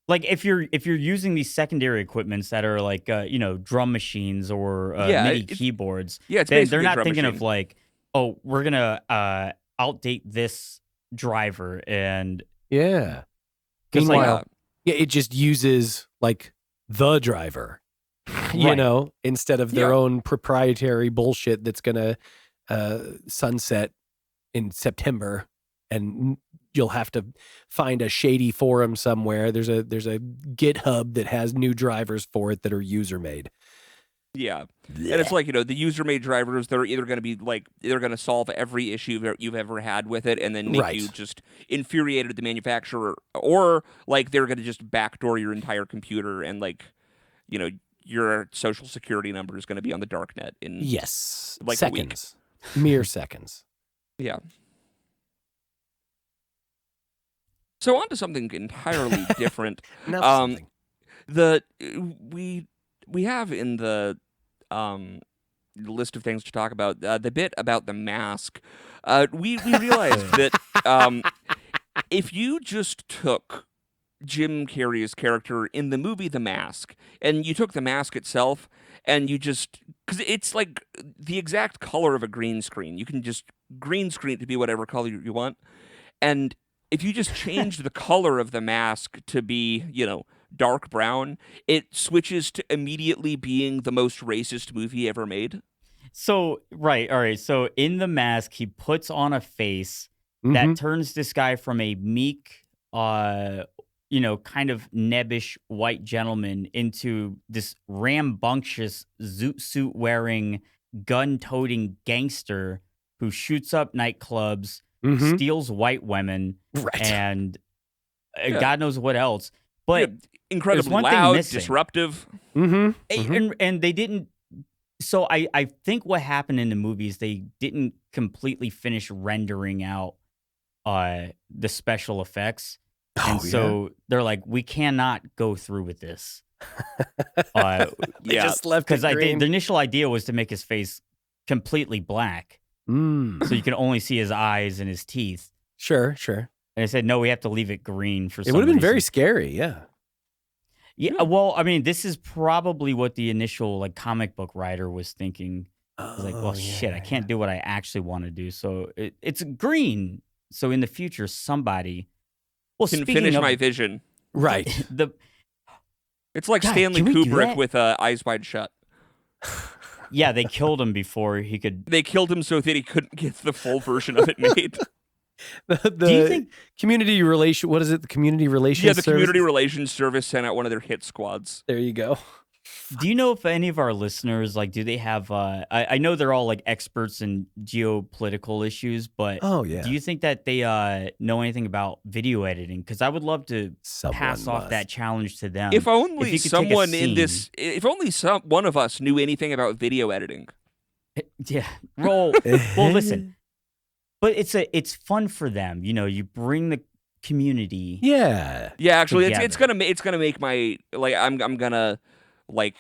Like if you're using these secondary equipments that are like drum machines or Yeah, MIDI it's- keyboards, Yeah, it's they're basically a not drum thinking machine. of like, oh, we're gonna outdate this driver and Yeah. 'cause, like, Meanwhile, yeah, it just uses like the driver, Right. instead of their Yeah. own proprietary bullshit that's gonna sunset in September, and you'll have to find a shady forum somewhere. There's a GitHub that has new drivers for it that are user made. Yeah. And it's like, the user-made drivers, they're either going to be like, they're going to solve every issue you've ever had with it and then make Right. you just infuriated at the manufacturer, or like they're going to just backdoor your entire computer and like, your social security number is going to be on the dark net in Yes, Like a week. seconds, mere seconds. Yeah. So on to something entirely different. Now Um, something. We have in the list of things to talk about the bit about the mask. We realized that if you just took Jim Carrey's character in the movie The Mask and you took the mask itself and you just, because it's like the exact color of a green screen, you can just green screen it to be whatever color you want, and if you just change the color of the mask to be, dark brown, it switches to immediately being the most racist movie ever made. So right, all right. So in The Mask, he puts on a face that Mhm. turns this guy from a meek, kind of nebbish white gentleman into this rambunctious zoot suit wearing, gun toting gangster who shoots up nightclubs, Mhm. steals white women, Right. and Yeah. God knows what else. But Yeah, incredibly one thing loud, missing. disruptive. Mm-hmm. and they didn't. So I think what happened in the movie is they didn't completely finish rendering out the special effects, and so they're like, we cannot go through with this. They Yeah, just left it Because green. the initial idea was to make his face completely black, so you can only see his eyes and his teeth. Sure, sure. And I said, no, we have to leave it green for It some would have been reason. very scary. Yeah. Yeah, well, I mean, this is probably what the initial comic book writer was thinking. I was like, well, shit, I can't do what I actually want to do. So it's green. So in the future, somebody well, Can speaking finish of my vision. Right. the It's like God, Stanley can we do Kubrick that? with Eyes Wide Shut. yeah, they killed him before he could. They killed him so that he couldn't get the full version of it made. The Do you think? community relation? What is it? The community relations. Yeah, the Community Services? Relations Service sent out one of their hit squads. There you go. Do you know if any of our listeners do they have? I know they're all experts in geopolitical issues, but Oh yeah. do you think that they know anything about video editing? Because I would love to Someone pass off must. that challenge to them. If only you could take a someone in scene- this, if only one of us knew anything about video editing. Yeah. Well, listen. But it's fun for them. You bring the community. Yeah. Yeah, actually, it's Together. gonna make my I'm gonna like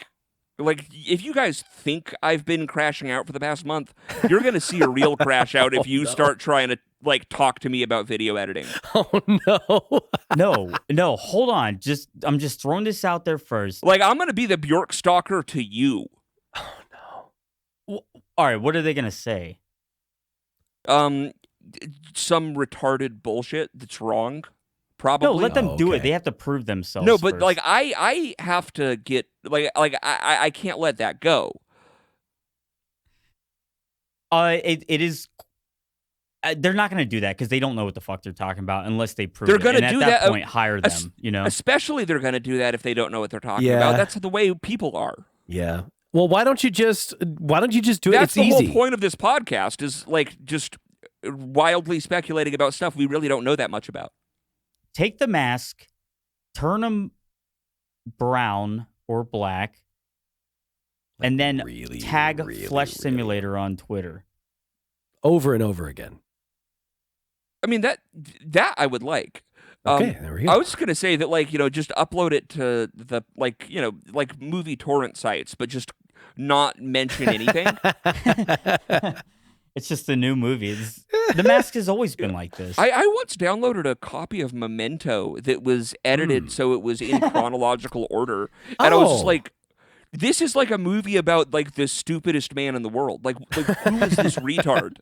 if you guys think I've been crashing out for the past month, you're gonna see a real crash out if you no. start trying to like talk to me about video editing. Oh no. No, hold on. I'm just throwing this out there first. Like, I'm gonna be the Bjork stalker to you. Oh no. All right, what are they gonna say? Some retarded bullshit that's wrong. Probably. No, let them do okay. it. They have to prove themselves. No, but first. like I have to get I can't let that go. it is. They're not going to do that because they don't know what the fuck they're talking about unless they prove They're it. gonna And do at that that, point, hire them. You know, Especially they're going to do that if they don't know what they're talking Yeah. about. That's the way people are. Yeah. Well, why don't you just do it? That's It's the easy. whole point of this podcast is like just wildly speculating about stuff we really don't know that much about. take the mask, turn them brown or black, and then really, tag really, Flesh really. Simulator on Twitter. Over and over again. I mean that I would like. Okay, there we go. I was just gonna say that, like, just upload it to the like movie torrent sites, but just not mention anything. It's just a new movie. The Mask has always been like this. I once downloaded a copy of Memento that was edited so it was in chronological order, and I was just Oh. like, "This is like a movie about like the stupidest man in the world. Like who is this retard?"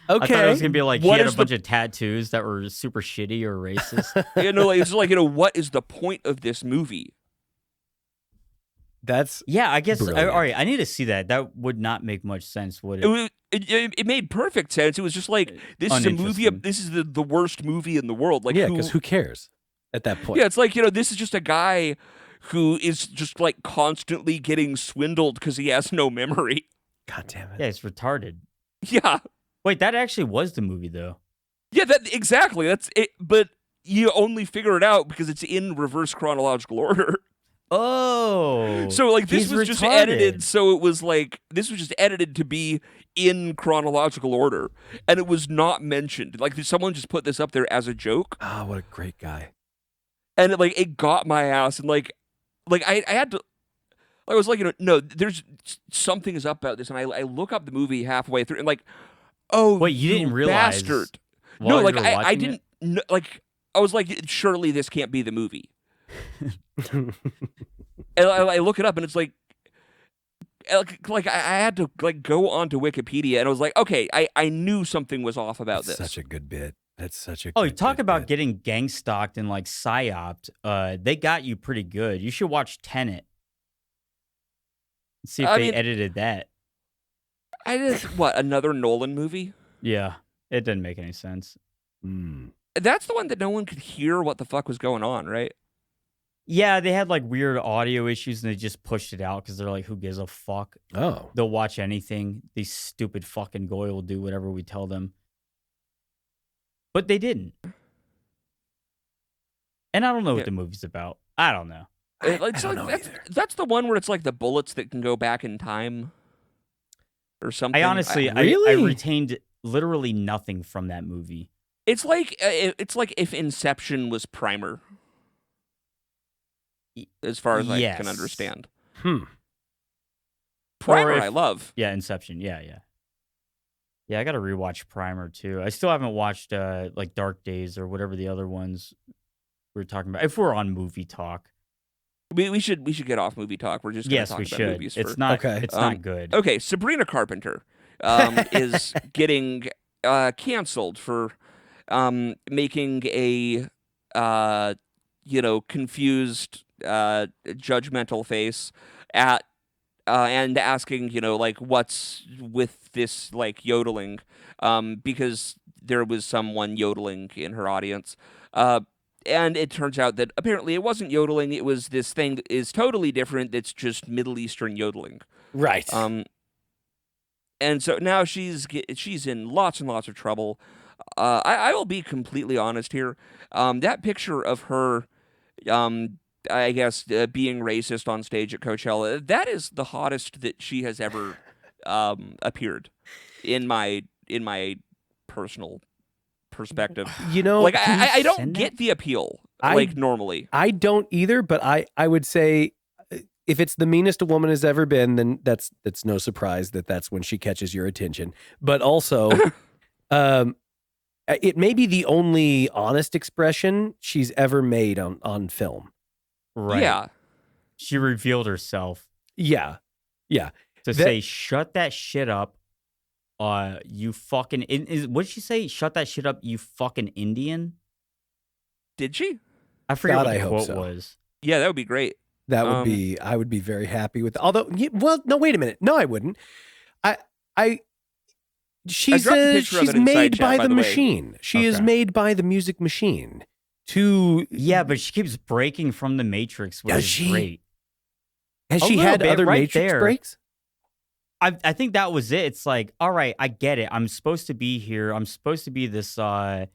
I thought it Okay. was gonna be like What he had a is bunch of tattoos that were super shitty or racist. It's like, what is the point of this movie? That's Yeah, I guess. Brilliant. All right, I need to see that. That would not make much sense, would It, it? was, it made perfect sense. It was just like, this is a movie. Uninteresting. This is the worst movie in the world. Like, yeah, because who cares at that point? Yeah, it's like, this is just a guy who is just like constantly getting swindled because he has no memory. God damn it. Yeah, it's retarded. Yeah. Wait, that actually was the movie, though. Yeah, exactly. That's it. But you only figure it out because it's in reverse chronological order. Oh, So like this he's was just retarded. edited, so it was like this was just edited to be in chronological order, and it was not mentioned. Like someone just put this up there as a joke, Ah, what a great guy. and it got my ass, and like I had to. I was like, no, there's something is up about this, and I look up the movie halfway through, and like, oh, Wait, you didn't realize bastard. while No, like you were I watching didn't like. I was like, surely this can't be the movie. And I look it up, and it's like I had to like go onto Wikipedia, and I was like, okay, I knew something was off about That's this. such a good bit. That's such a Oh, good you talk good about bit. getting gang stalked and like psyoped. They got you pretty good. You should watch Tenet. See if I they mean- edited that. I did another Nolan movie? Yeah, it didn't make any sense. Mm. That's the one that no one could hear what the fuck was going on, right? Yeah, they had like weird audio issues and they just pushed it out because they're like, who gives a fuck? Oh. They'll watch anything. These stupid fucking goy will do whatever we tell them. But they didn't. And I don't know Yeah. what the movie's about. I don't know. I It's don't like, know either. that's the one where it's like the bullets that can go back in time or something. I honestly, I Really? retained literally nothing from that movie. It's like if Inception was Primer, as far as I Yes. can understand. Hmm. Primer, if- I love. Yeah, Inception. Yeah. Yeah, I got to rewatch Primer too. I still haven't watched like Dark Days or whatever the other ones we were talking about. If we're on movie talk, We should get off movie talk. We're just gonna yes, talk we about should. movies It's for- not. Okay. It's Um, not good. Okay, Sabrina Carpenter is getting canceled for making a confused judgmental face at and asking like what's with this like yodeling because there was someone yodeling in her audience. And it turns out that apparently it wasn't yodeling. It was this thing that is totally different. That's just Middle Eastern yodeling. Right. And so now she's in lots and lots of trouble. I will be completely honest here. That picture of her, I guess, being racist on stage at Coachella, that is the hottest that she has ever appeared in my personal perspective. Like Can you I don't send get the appeal I- like normally. I don't either, but I would say if it's the meanest a woman has ever been, then that's no surprise that that's when she catches your attention. But also, It may be the only honest expression she's ever made on film. Right. Yeah. She revealed herself. Yeah. To say, shut that shit up. You fucking... what did she say? Shut that shit up, you fucking Indian? Did she? I forget God, what I the hope quote so. was. Yeah, that would be great. That would be, I would be very happy with. Although, no, wait a minute. No, I wouldn't. She's dropped a picture of it in made side chat, by by the the way. machine. She is Okay. made by the music machine. Yeah, but she keeps breaking from the Matrix, which Does is she? great. Has A she little had bit other right Matrix there. breaks? I think that was it. It's like, all right, I get it. I'm supposed to be here. I'm supposed to be this. What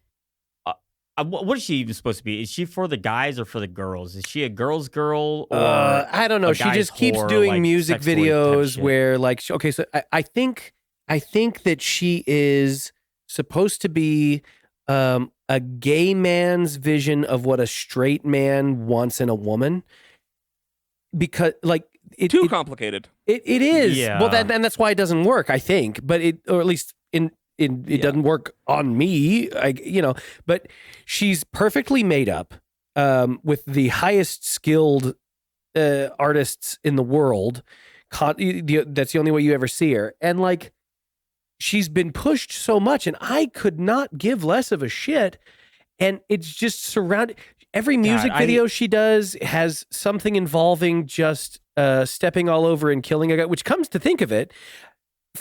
is she even supposed to be? Is she for the guys or for the girls? Is she a girl's girl or I don't know. a She guy's just keeps whore, doing like, music sex toy type videos shit? where, like, okay, so I think that she is supposed to be a gay man's vision of what a straight man wants in a woman, because, like, Too complicated. It is. Yeah. Well, and that's why it doesn't work, I think. But or at least it doesn't work on me. But she's perfectly made up, with the highest skilled artists in the world. That's the only way you ever see her, and like, she's been pushed so much, and I could not give less of a shit. And it's just surrounded. Every music video she does has something involving just stepping all over and killing a guy. Which, comes to think of it,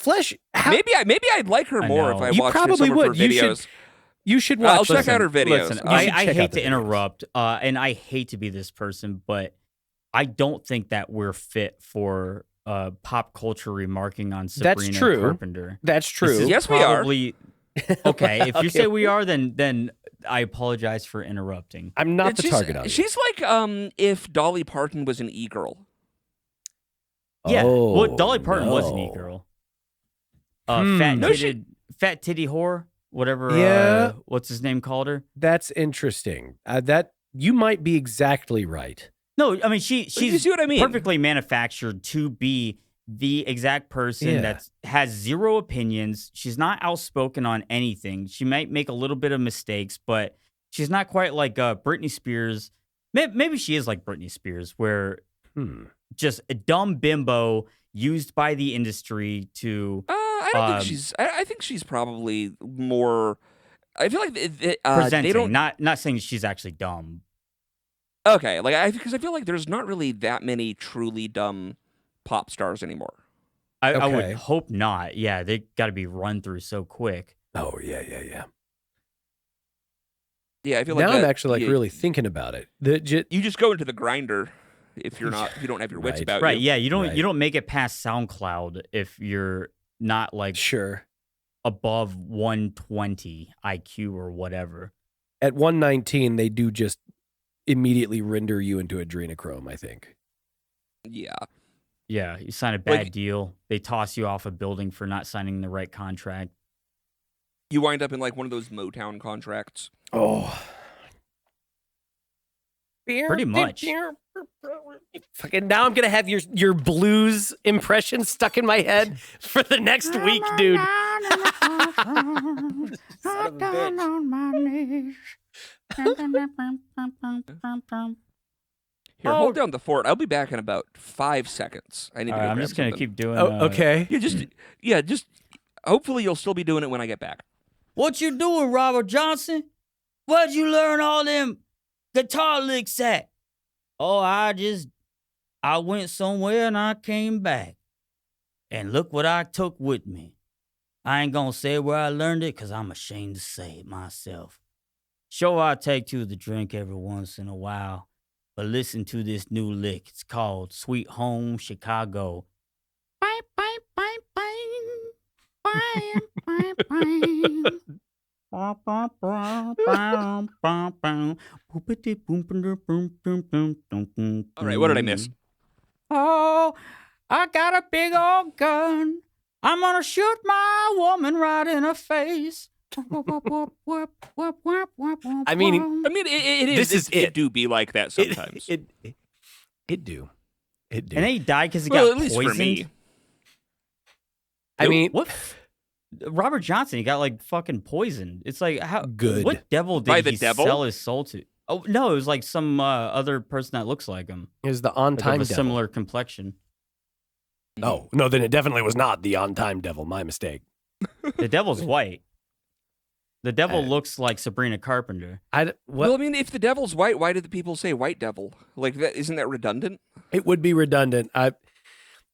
Maybe I'd like her more if I You watched probably some of her would. You videos. You should watch. I'll check out her videos. Listen, I I check out hate the to videos. interrupt, and I hate to be this person, but I don't think that we're fit for pop culture remarking on Sabrina That's true. Carpenter. That's true. This is Yes, we are. probably, okay, if Okay. you say we are, then I apologize for interrupting. I'm not the target audience. She's like if Dolly Parton was an e-girl. Yeah, well, Dolly Oh, Parton was an no. e-girl. No, Fat titty whore, whatever. Yeah. What's his name called her? That's interesting. That you might be exactly right. No, I mean You she's see what I mean? perfectly manufactured to be the exact person that has zero opinions. She's not outspoken on anything. She might make a little bit of mistakes, but she's not quite like Britney Spears. Maybe she is like Britney Spears, where just a dumb bimbo used by the industry to. I don't think she's. I think she's probably more. I feel like presenting, they don't. not saying she's actually dumb. Okay, like because I feel like there's not really that many truly dumb pop stars anymore. I would Okay. hope not. Yeah, they got to be run through so quick. Oh yeah. Yeah, I feel like Now I'm that- actually like really thinking about it. You just go into the grinder if you don't have your wits Right. about Right? you. Yeah, you don't Right. you don't make it past SoundCloud if you're not like Sure. above 120 IQ or whatever. At 119, they do just immediately render you into adrenochrome, I think. Yeah. Yeah, you sign a bad Like- deal. They toss you off a building for not signing the right contract. You wind up in like one of those Motown contracts. Oh. Pretty much. Fucking now I'm going to have your blues impression stuck in my head for the next week, dude. Son of a bitch. Here, hold down the fort. I'll be back in about 5 seconds. I need to All go right, I'm grab just gonna something. keep doing. Oh, okay. Just hopefully you'll still be doing it when I get back. What you doing, Robert Johnson? Where'd you learn all them guitar licks at? Oh, I went somewhere and I came back. And look what I took with me. I ain't gonna say where I learned it because I'm ashamed to say it myself. Sure, I take to the drink every once in a while, but listen to this new lick. It's called Sweet Home Chicago. Bye, bye, bye, bye. Bye, bye, bye. All right, what did I miss? Oh, I got a big old gun. I'm gonna shoot my woman right in her face. I mean, it is. This is it do be like that sometimes. It do. And then he died because he well, got at least poisoned. for me. I mean, What? Robert Johnson, he got like fucking poisoned. It's like how Good. What devil By did the he devil? sell his soul to? Oh no, it was like some other person that looks like him, Is the like on-time of a devil. similar complexion. Oh, no, then it definitely was not the on-time devil. My mistake. The devil's white. The devil looks like Sabrina Carpenter. Well, I mean, if the devil's white, why did the people say white devil? Like, that isn't that redundant? It would be redundant. I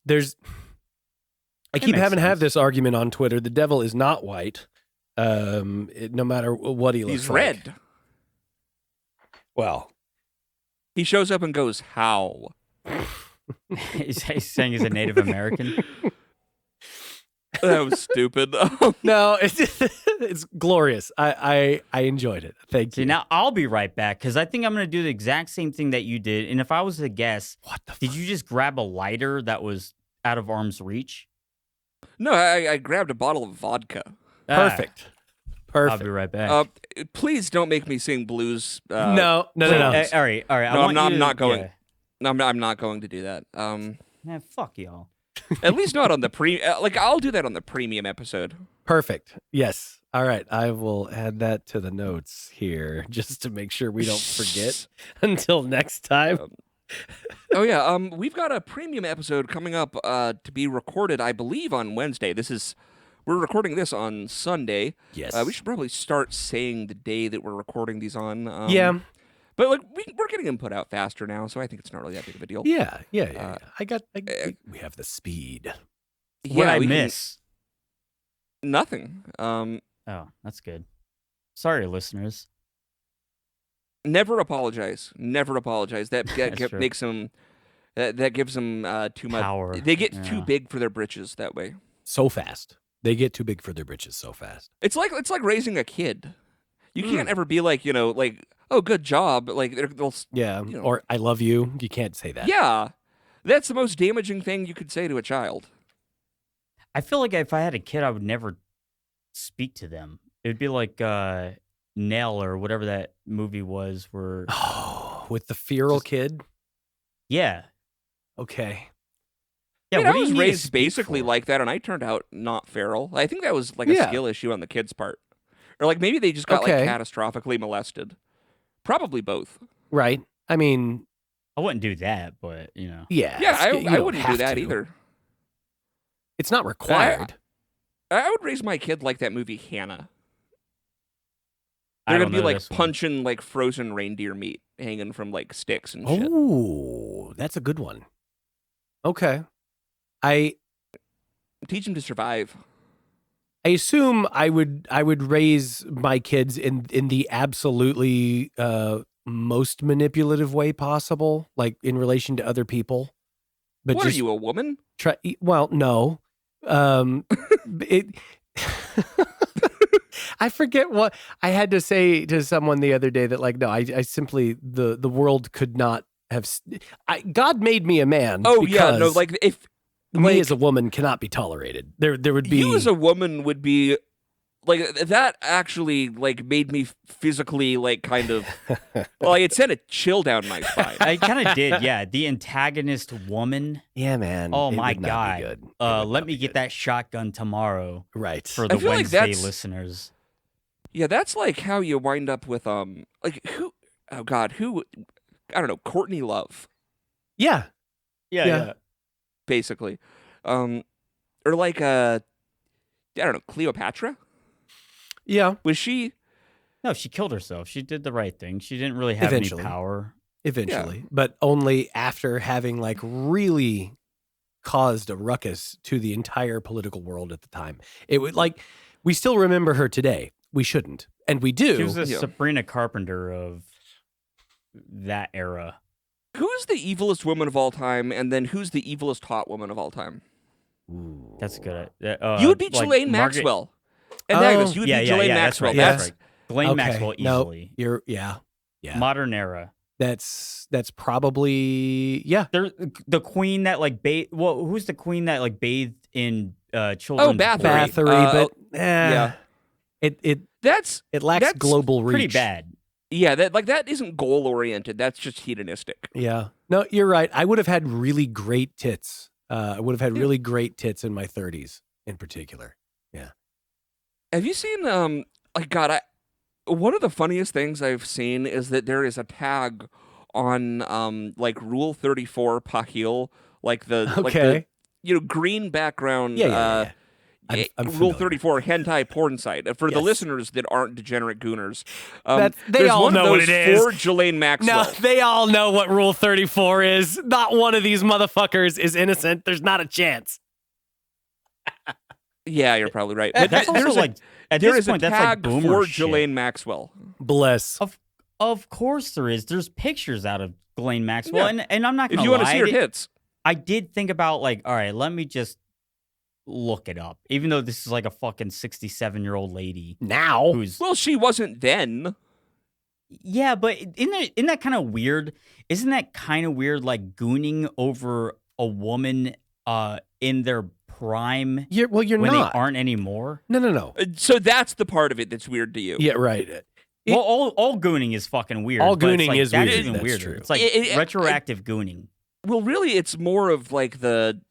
keep makes having to have sense. this argument on Twitter. The devil is not white, no matter what he looks He's like. red. Well, He shows up and goes, "How?" He's saying he's a Native American. That was stupid. no, it's glorious. I enjoyed it. Thank See, you. now I'll be right back because I think I'm going to do the exact same thing that you did. And if I was to guess, What the? did you just grab a lighter that was out of arm's reach? No, I grabbed a bottle of vodka. Perfect. I'll be right back. Please don't make me sing blues. No. All right. No, I'm not going. No, I'm not going to do that. Man, fuck y'all. At least not on the like, I'll do that on the premium episode. Perfect. Yes. All right. I will add that to the notes here just to make sure we don't forget until next time. Oh yeah. We've got a premium episode coming up to be recorded, I believe, on Wednesday. We're recording this on Sunday. Yes. We should probably start saying the day that we're recording these on. Yeah. But like we're getting them put out faster now, so I think it's not really that big of a deal. Yeah. We have the speed. What I we can- miss? Nothing. Oh, that's good. Sorry, listeners. Never apologize. Never apologize. That That's true. makes them. That gives them too much Power. They get too Yeah. big for their britches that way. So fast. They get too big for their britches so fast. It's like raising a kid. You can't ever be like, like, oh, good job. Like they'll. Yeah. You know. Or I love you. You can't say that. Yeah, that's the most damaging thing you could say to a child. I feel like if I had a kid, I would never speak to them. It'd be like Nell or whatever that movie was where, Oh, with the feral kid. yeah. Okay. Yeah, I mean, what I do you was need to raised speak basically for? like that, and I turned out not feral. I think that was like a Yeah. skill issue on the kid's part, or like maybe they just got Okay. like catastrophically molested. Probably both. Right. I mean, I wouldn't do that, but yeah. Yeah, you I don't wouldn't do have that to. either. It's not required. I would raise my kid like that movie Hannah. I They're don't gonna be know like this one. punching like frozen reindeer meat hanging from like sticks and shit. Oh, that's a good one. Okay. I Teach them to survive. assume I would raise my kids in the absolutely most manipulative way possible, like in relation to other people. But What just are you, a woman? well, no. It I forget what I had to say to someone the other day that like no, I simply the world could not have God made me a man. Oh yeah, no, because like if me like, as a woman cannot be tolerated. There would be you as a woman would be like that actually like made me physically like kind of well, it sent a chill down my spine. I kind of did, yeah. The antagonist woman. yeah, man. Oh it my would not be god. good. It would Let not me be get good. that shotgun tomorrow right for I the feel like Wednesday that's- listeners. Yeah, that's like how you wind up with like who I don't know, Courtney Love, Yeah, Yeah. basically. Or like I don't know, Cleopatra? yeah. Was she No, she killed herself. She did the right thing. She didn't really have Eventually. any power. Eventually, but only after having like really caused a ruckus to the entire political world at the time. It would like we still remember her today. We shouldn't, and we do. She was the Yeah. Sabrina Carpenter of that era. who's the evilest woman of all time, and then who's the evilest hot woman of all time? Ooh. That's good. You would be like Ghislaine Margaret- Maxwell. And Oh. Agnes, you would be Ghislaine that's Maxwell. right. Yeah. That's right. Ghislaine Okay, Maxwell no, easily. you're yeah. Modern era. That's probably yeah. There, the queen that like bathed. Well, who's the queen that like bathed in children's Bathory. blood? Bathory, but yeah. it That's lacks That's global reach. Pretty bad. yeah, that isn't goal oriented. That's just hedonistic. Yeah. No, you're right. I would have had really great tits. I would have had really great tits in my 30s in particular. Yeah. Have you seen like God? One of the funniest things I've seen is that there is a tag on like Rule 34 Pahil, like the green background. Yeah. I'm Rule familiar. 34 hentai porn site. For the Yes. listeners that aren't degenerate gooners, They there's all one know of what those it is. for Ghislaine Maxwell. No, they all know what Rule 34 is. Not one of these motherfuckers is innocent. There's not a chance. Yeah, you're probably right. But That's also like at there this is a point that's like tag boomer for shit. Ghislaine Maxwell. Bless. Of course there is. There's pictures out of Ghislaine Maxwell, Yeah. and I'm not If gonna you want to lie, see her tits, I did think about like, all right, let me just look it up. Even though this is like a fucking 67-year-old lady Now. who's well, she wasn't then. yeah, but isn't that kind of weird? Isn't that kind of weird? Like gooning over a woman in their prime You're when not. they aren't anymore. No. So that's the part of it that's weird to you. Yeah, right. Well, all gooning is fucking weird. All but it's gooning like, is that's weird, even that's weirder. true. It's like retroactive gooning. Well, really, it's more of like the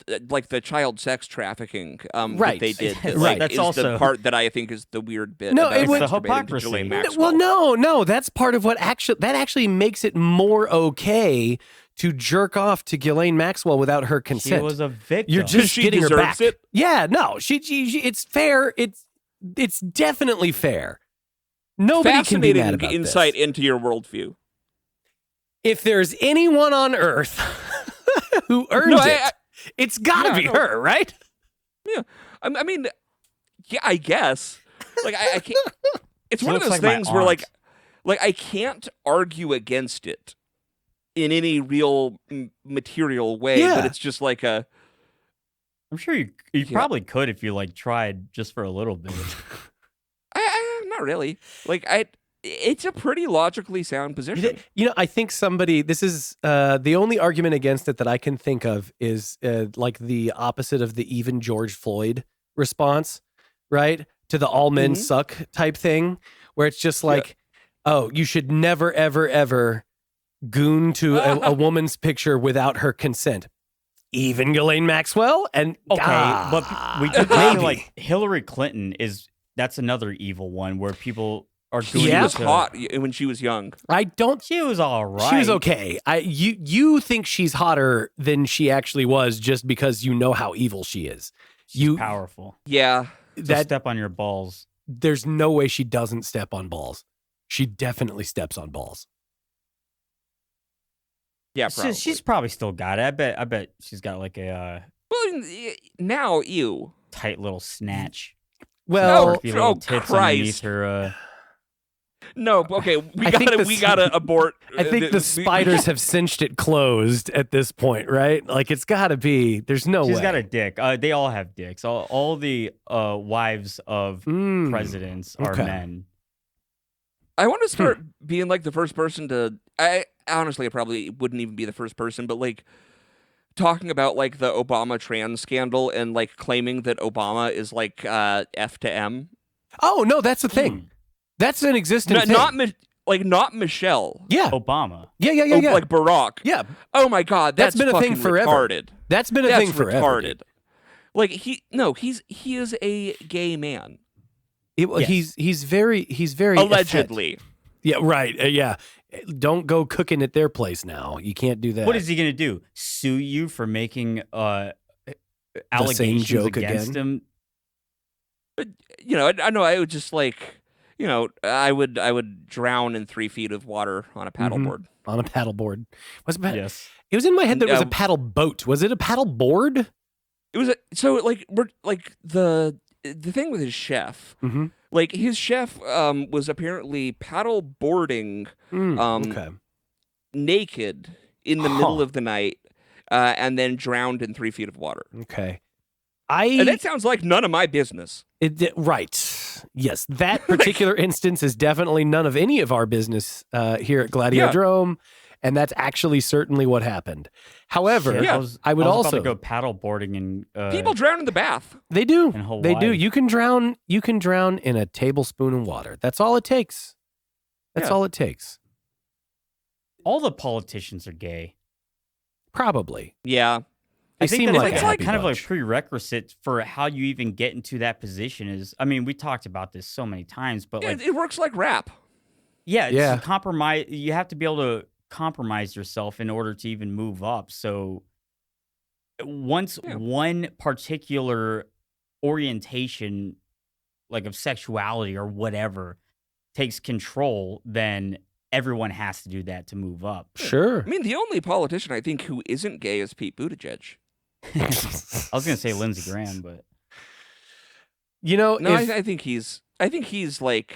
child sex trafficking Right. that they did. That, Right. like, That's is also- the part that I think is the weird bit. No, about it was- the masturbating to hypocrisy. Ghislaine Well, Maxwell. No. That's part of what actually makes it more okay to jerk off to Ghislaine Maxwell without her She consent. was a victim. You're just She getting her deserves back. it? Yeah, no, she it's fair. It's definitely fair. Nobody can be mad Fascinating about insight this. into your worldview. If there's anyone on Earth who earns I- it's got to Yeah, be no. her, right? Yeah, I mean, yeah, I guess. Like I can't. It's She one of looks those like my things where like aunt. I can't argue against it in any real material way. Yeah. But it's just like a. I'm sure you probably could if you like tried just for a little bit. Not really. Like it's a pretty logically sound position. I think this is the only argument against it that I can think of is like the opposite of the even George Floyd response, right? To the all men suck type thing, where it's just like, oh, you should never, ever, ever goon to a woman's picture without her consent. Even Ghislaine Maxwell? And But we could maybe. say like Hillary Clinton that's another evil one where people are She gooning Yeah. was to- hot when she was young. I don't. She was all right. She was okay. You think she's hotter than she actually was just because you know how evil she is. She's powerful. Yeah. So step on your balls. There's no way she doesn't step on balls. She definitely steps on balls. Yeah, probably. She's probably still got it. I bet she's got like a well, now, ew. tight little snatch. Well, Few little oh, tits Christ. underneath her. No, okay, I think we gotta abort. I think the spiders have cinched it closed at this point, right? Like it's got to be. There's no way. She's got a dick. They all have dicks. All the wives of presidents are okay. men. I want to start being like the first person to. I honestly probably wouldn't even be the first person, but like talking about like the Obama trans scandal and like claiming that Obama is like F to M. Oh no, that's a thing. That's an existing thing. Not Michelle. Yeah. Obama. Yeah. Like Barack. Yeah. Oh my God, that's been a thing fucking forever. retarded. That's been a That's thing forever. retarded. Like he is a gay man. Yes. He's very Allegedly. effete. Yeah, right. Yeah. Don't go cooking at their place now. You can't do that. What is he gonna do? Sue you for making allegations joke against again? him? I know I would just like, I would drown in 3 feet of water on a paddleboard. on a paddleboard? Yes. It was in my head that it was a paddle boat. Was it a paddle board? It was the thing with his chef. Mm-hmm. Like his chef was apparently paddle boarding Okay. naked in the middle of the night and then drowned in 3 feet of water. Okay. And that sounds like none of my business. Right. Yes. That particular instance is definitely none of any of our business here at Gladiodrome. And that's actually certainly what happened. However, Shit, Yeah. I would was also about to go paddle boarding in People drown in the bath. They do. in Hawaii. They do. You can drown in a tablespoon of water. That's all it takes. That's Yeah. all it takes. All the politicians are gay. Probably. Yeah. They I think seem that's like like a happy kind of a bunch. prerequisite for how you even get into that position. Is I mean, we talked about this so many times, but like, It works like rap. yeah, it's Yeah. a compromise. You have to be able to compromise yourself in order to even move up. So once Yeah. one particular orientation, like of sexuality or whatever, takes control, then everyone has to do that to move up. Sure. I mean, the only politician I think who isn't gay is Pete Buttigieg. I was gonna say Lindsey Graham, but You know, No, if, I think he's like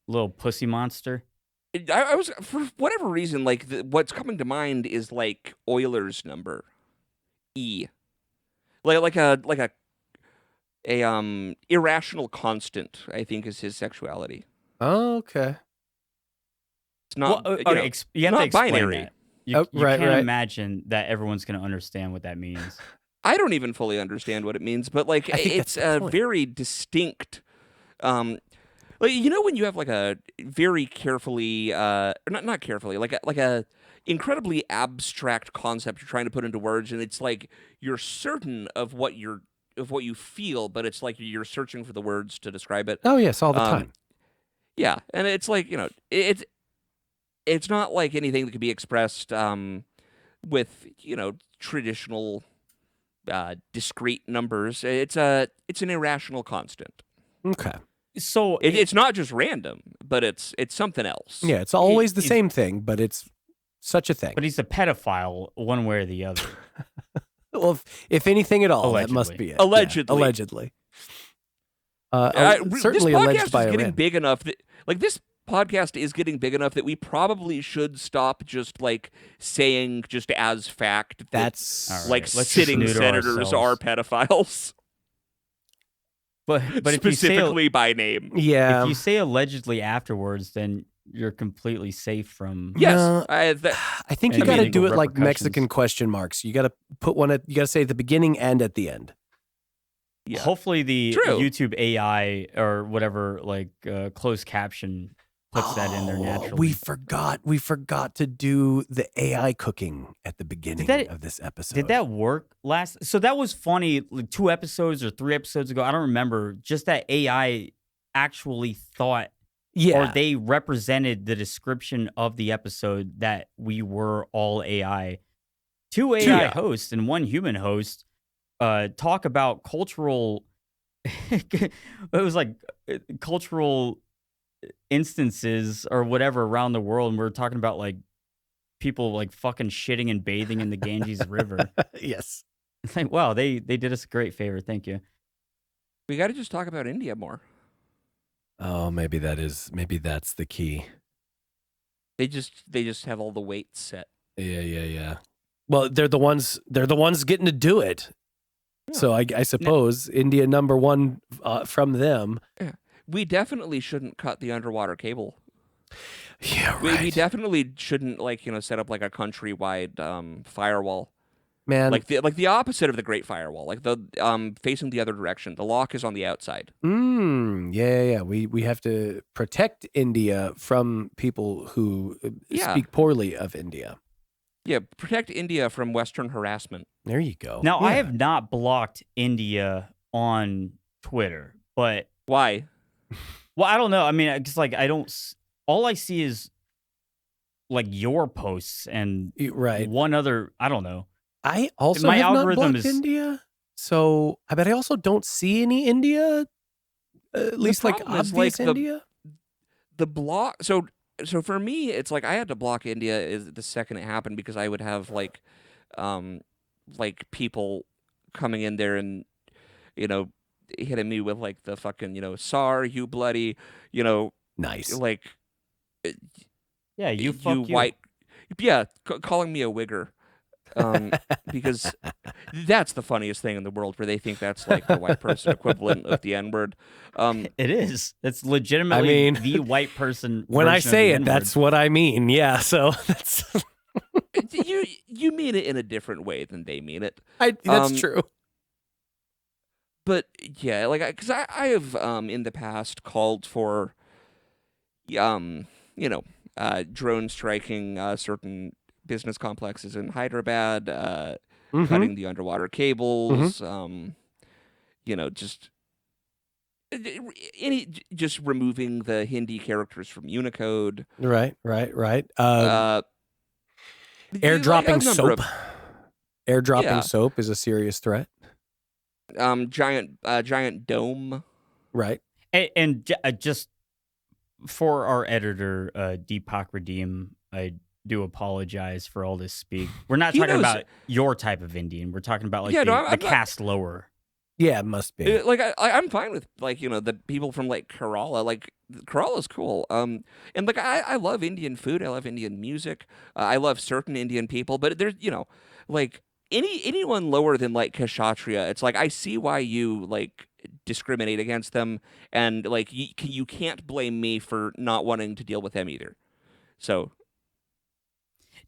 little pussy monster. I was for whatever reason like what's coming to mind is like Euler's number, E, like a irrational constant. I think is his sexuality. oh, okay. It's not Well, you okay, know, you have not to explain binary. that. You Right, can't right. imagine that everyone's gonna understand what that means. I don't even fully understand what it means, but like I think it's that's the a point. very distinct. Like you know when you have like a very carefully, or not carefully, like a incredibly abstract concept you're trying to put into words, and it's like you're certain of what you feel, but it's like you're searching for the words to describe it. Oh, yes, all the Um, time. Yeah, and it's like it's not like anything that could be expressed with traditional discrete numbers. It's an irrational constant. Okay. So It's not just random, but it's something else. Yeah, it's always the it's- same thing, but it's such a thing. but he's a pedophile, one way or the other. Well, if anything at all, that must Allegedly. be it. Yeah, Allegedly. allegedly. This Certainly podcast alleged is by getting Iran. big enough that this podcast is getting big enough that we probably should stop just like saying just as fact that That's All right, like let's just sitting neuter senators ourselves. are pedophiles, But if you say specifically by name. yeah. if you say allegedly afterwards, then you're completely safe from. Yes, No. I think you and got to legal do it like repercussions. Mexican question marks. You got to put one at. You got to say at the beginning and at the end. yeah. Hopefully, the True. YouTube AI or whatever, like closed caption, puts that in there naturally. We forgot to do the AI cooking at the beginning of this episode. Did that work last? So that was funny. Like 2 episodes or 3 episodes ago, I don't remember. Just that AI actually thought, Yeah. or they represented the description of the episode that we were all AI. 2 AI Yeah. hosts and 1 human host talk about cultural. It was like cultural instances or whatever around the world, and we're talking about like people like fucking shitting and bathing in the Ganges River. Yes. It's like, wow, they did us a great favor. Thank you. We got to just talk about India more. Oh, maybe that's the key. They just have all the weights set. Yeah. Well, they're the ones getting to do it. Yeah. So I suppose India number 1 from them. We definitely shouldn't cut the underwater cable. Yeah, We definitely shouldn't set up like a countrywide firewall. Man. Like the opposite of the Great Firewall, like the facing the other direction. The lock is on the outside. Yeah. We have to protect India from people who Yeah. speak poorly of India. Yeah, protect India from Western harassment. There you go. Now, I Yeah. have not blocked India on Twitter, but Why? well, I don't know. I mean, it's like all I see is like your posts and Right. one other. I don't know. I also My have not algorithm blocked is- India. So, but I also don't see any India. At least like problem is, obvious like, the- India. The block. So for me, it's like I had to block India is the second it happened because I would have like people coming in there and hitting me with like the fucking "Sar, you bloody," Nice. like Yeah, you fuck you. white, yeah, calling me a wigger. Because that's the funniest thing in the world, where they think that's like the white person equivalent of the N-word. It is. It's legitimately mean, the white person. When I version of say the it, N-word. that's what I mean. Yeah. So that's you mean it in a different way than they mean it. that's true. But yeah, like because I have in the past called for drone striking certain business complexes in Hyderabad, Mhm. cutting the underwater cables, just removing the Hindi characters from Unicode. Right. Like a Airdropping number soap. of Airdropping soap is a serious threat. giant dome. Right. And just for our editor, Deepak Redeem, I do apologize for all this speak. We're not He talking knows- about your type of Indian. We're talking about like Yeah, no, the I'm not- caste lower. Yeah, it must be. Like I'm fine with like the people from like Kerala. Like Kerala's cool. And like I love Indian food. I love Indian music. I love certain Indian people. But there's like anyone lower than like Kshatriya. It's like I see why you like discriminate against them, and like you can't blame me for not wanting to deal with them either. So,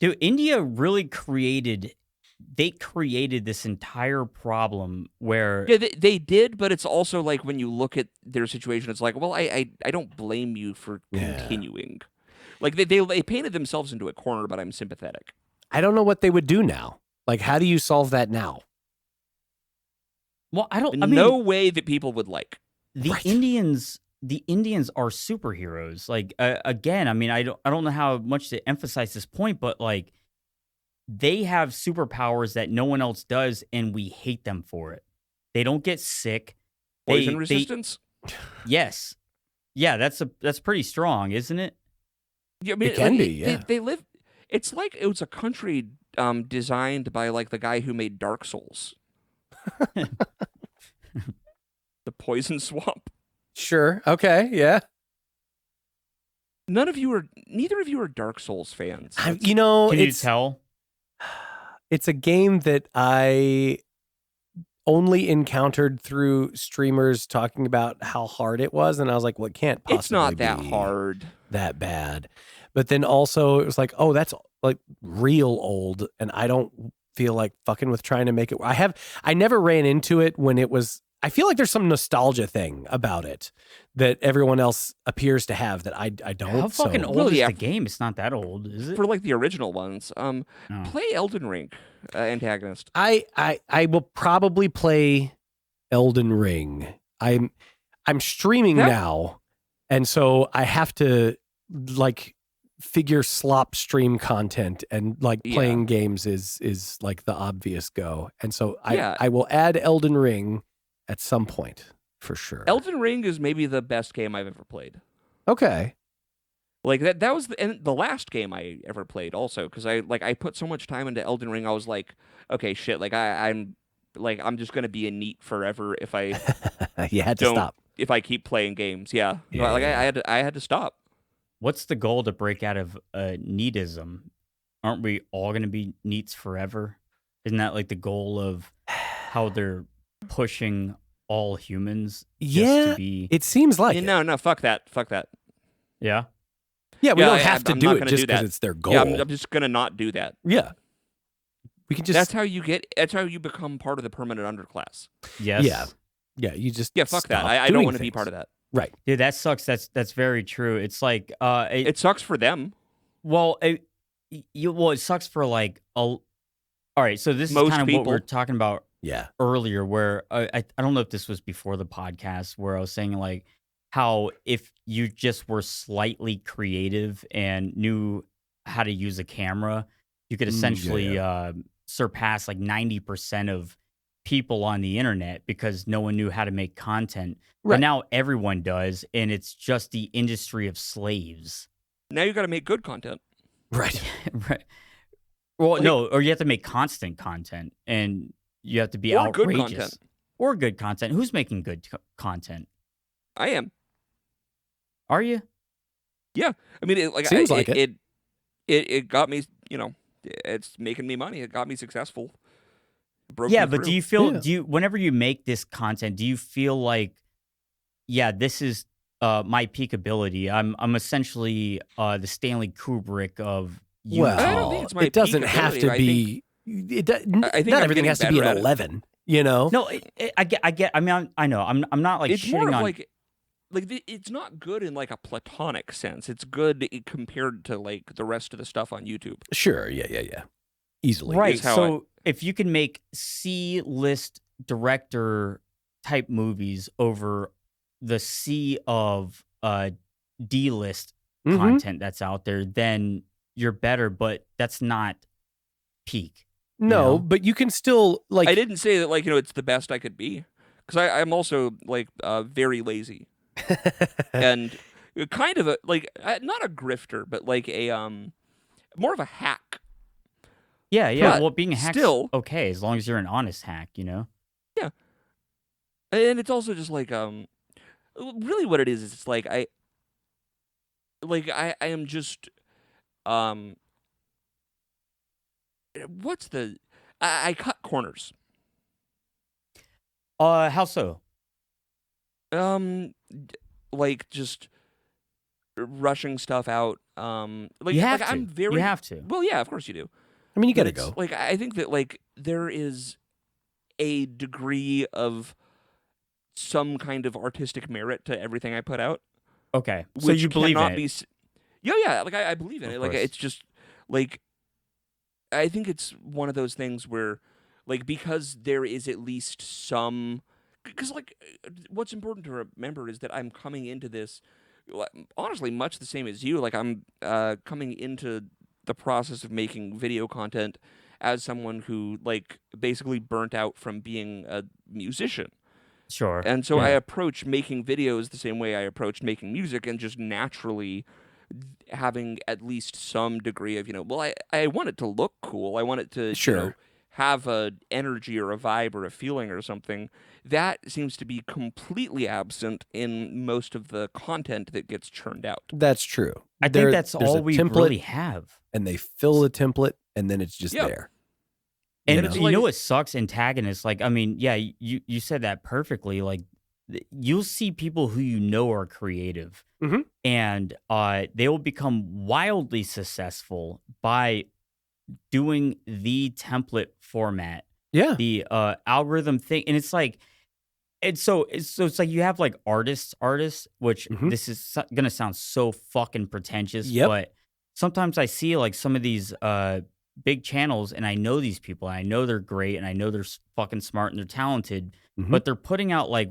Dude, India really created this entire problem where yeah, they did, but it's also like when you look at their situation, it's like, well, I don't blame you for Yeah. continuing. Like they painted themselves into a corner, but I'm sympathetic. I don't know what they would do now. Like, how do you solve that now? well, I mean, No way that people would like. the Right. Indians are superheroes. Like again, I mean, I don't know how much to emphasize this point, but like they have superpowers that no one else does, and we hate them for it. They don't get sick. Poison resistance. Yes, yeah, that's pretty strong, isn't it? Yeah, I mean, It can like, be, yeah. They live. It's like it was a country designed by like the guy who made Dark Souls. The Poison Swamp. Sure. Okay. Yeah. Neither of you are Dark Souls fans. Can you it's tell? it's a game that I only encountered through streamers talking about how hard it was, and I was like, well, it can't possibly It's not that be hard. that bad. But then also it was like, oh, that's like real old, and I don't feel like fucking with trying to make it. I never ran into it when it was. I feel like there's some nostalgia thing about it that everyone else appears to have that I don't. How fucking so. old Well, is yeah. the game? It's not that old, is it? For like the original ones. Oh. Play Elden Ring antagonist. I will probably play Elden Ring. I'm streaming That- now, and so I have to like figure slop stream content, and like Yeah. playing games is like the obvious go. And so Yeah. I will add Elden Ring at some point for sure. Elden Ring is maybe the best game I've ever played. Okay. Like that was the last game I ever played also, because I put so much time into Elden Ring. I was like, okay, shit, like I'm just gonna be a NEET forever if I You had to don't stop. if I keep playing games. Yeah, Yeah, like yeah. I had to stop. What's the goal to break out of neatism? Aren't we all going to be neats forever? Isn't that like the goal of how they're pushing all humans? just Yeah, to be, it seems like it. No, fuck that. yeah. Yeah, we Yeah, don't have to I'm do not it gonna just do because that. it's their goal. Yeah, I'm just gonna not do that. Yeah. We can just That's how you become part of the permanent underclass. Yes. Yeah, you just Yeah, fuck that. stop I don't doing want to be things. part of that. Right. Dude, that sucks. That's very true. It's like It sucks for them. it sucks for like all right. So this Most is kind of what people. we're talking about Yeah. earlier, where I don't know if this was before the podcast, where I was saying like how if you just were slightly creative and knew how to use a camera, you could essentially surpass like 90% of people on the internet because no one knew how to make content. Right. But now everyone does, and it's just the industry of slaves. Now you got to make good content. Right. Right. Well, Like- no, or you have to make constant content, and you have to be Or good outrageous. content. Or good content. Who's making good content? I am. Are you? I mean, Seems like it. It got me. It's making me money. It got me successful. Broke Yeah, me but through. do you feel? Yeah. Do you? Whenever you make this content, do you feel like, yeah, this is my peak ability? I'm essentially the Stanley Kubrick of YouTube. Well, I don't think it's my it doesn't peak have ability. to I be. I think not I'm everything getting has to be better an at it. 11. You know. No, I get. I mean, I know. I'm not like It's more shitting of on. like it's not good in like a platonic sense. It's good compared to like the rest of the stuff on YouTube. Sure. Yeah. Easily. Right. how So if you can make C-list director type movies over the sea of D-list Mhm. content that's out there, then you're better. But that's not peak. No, know? but you can still like. I didn't say that like it's the best I could be, because I'm also like very lazy and kind of a like not a grifter, but like a more of a hack. Yeah. But Well, being a hack's still- okay as long as you're an honest hack, you know? Yeah, and it's also just like really what it is it's like I am just what's the I cut corners. How so? Like just rushing stuff out. Like You have like to. I'm very You have to. well, yeah, of course you do. I mean, you But gotta it's, go. Like I think that like there is a degree of some kind of artistic merit to everything I put out. Okay. So which you believe cannot in be. it? Yeah. Like I believe in Of it. Like course. it's just like I think it's one of those things where, like, because there is at least some. Because like, what's important to remember is that I'm coming into this, honestly, much the same as you. Like I'm coming into the process of making video content as someone who like basically burnt out from being a musician. Sure. And so Yeah. I approach making videos the same way I approached making music, and just naturally having at least some degree of, well, I want it to look cool. I want it to, Sure. have a energy or a vibe or a feeling or something. That seems to be completely absent in most of the content that gets churned out. That's true. I There- think that's there's all a we template, really have. and they fill the template, and then it's just Yeah. there. And it's you like- know what sucks? Antagonists. Like, I mean, yeah, you said that perfectly. Like, you'll see people who you know are creative, Mhm. and they will become wildly successful by doing the template format, Yeah. the algorithm thing. And it's like, it's like you have like artists, which Mhm. this is gonna sound so fucking pretentious, Yep. but sometimes I see like some of these big channels, and I know these people, and I know they're great, and I know they're fucking smart and they're talented, Mhm. but they're putting out like,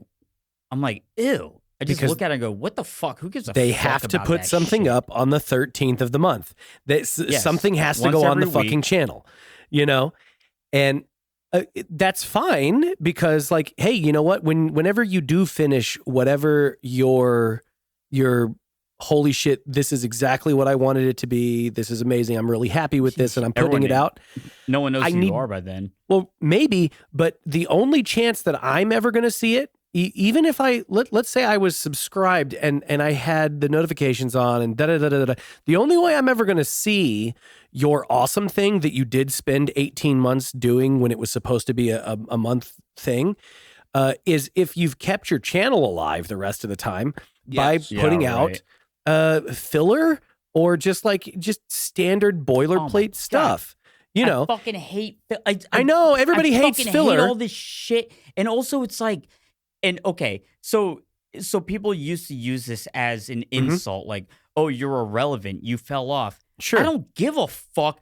I'm like, ew. I just Because look at it and go, what the fuck? Who gives a They fuck have to about put that something shit? up on the 13th of the month. Yes. Something has to Once go on the every fucking week. channel, and that's fine, because like, hey, you know what? Whenever you do finish whatever your holy shit, this is exactly what I wanted it to be. This is amazing. I'm really happy with this, and I'm putting Everyone it out. No one knows I who need- you are by then. Well, maybe, but the only chance that I'm ever going to see it, even if let's say I was subscribed and I had the notifications on and the only way I'm ever going to see your awesome thing that you did spend 18 months doing when it was supposed to be a month thing is if you've kept your channel alive the rest of the time by Yes. putting Yeah, out filler or just standard boilerplate God. stuff. You know, I fucking hate. I know everybody hates fucking filler. Hate all this shit, and also it's like, and okay, so people used to use this as an insult, like, oh, you're irrelevant, you fell off. Sure. I don't give a fuck.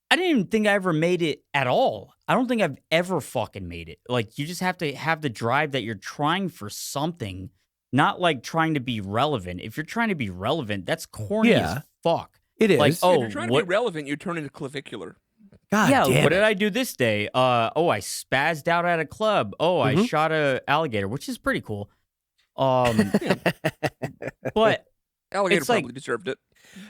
I didn't even think I ever made it at all. I don't think I've ever fucking made it. Like, you just have to have the drive that you're trying for something, not like trying to be relevant. If you're trying to be relevant, that's corny Yeah. as fuck. It is. Like, If oh, you're trying what? to be relevant, you turn into clavicular. God Yeah, damn what it. did I do this day? I spazzed out at a club. Oh, I Mhm. shot a alligator, which is pretty cool. But Alligator It's like- probably deserved it.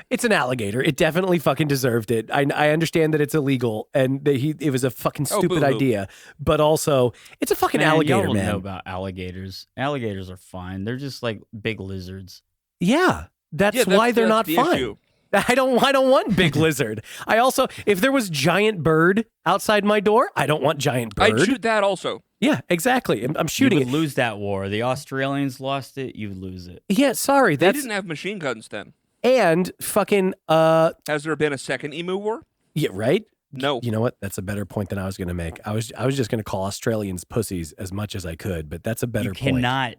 It's an alligator. It definitely fucking deserved it. I understand that it's illegal and that it was a fucking Oh, stupid boo-hoo. idea, but also it's a fucking man, alligator, y'all don't man. know about alligators. Alligators are fine. They're just like big lizards. Yeah, that's Yeah, why they're not the fine. issue. I don't want big lizard. I also, if there was giant bird outside my door, I don't want giant bird. I'd shoot that also. Yeah, exactly. I'm shooting You would it. lose that war. The Australians lost it. You would lose it. Yeah, sorry. They That's didn't have machine guns then. and fucking Has there been a second emu war? yeah, right? No. You know what? That's a better point than I was going to make. I was just going to call Australians pussies as much as I could, but that's a better You point. cannot.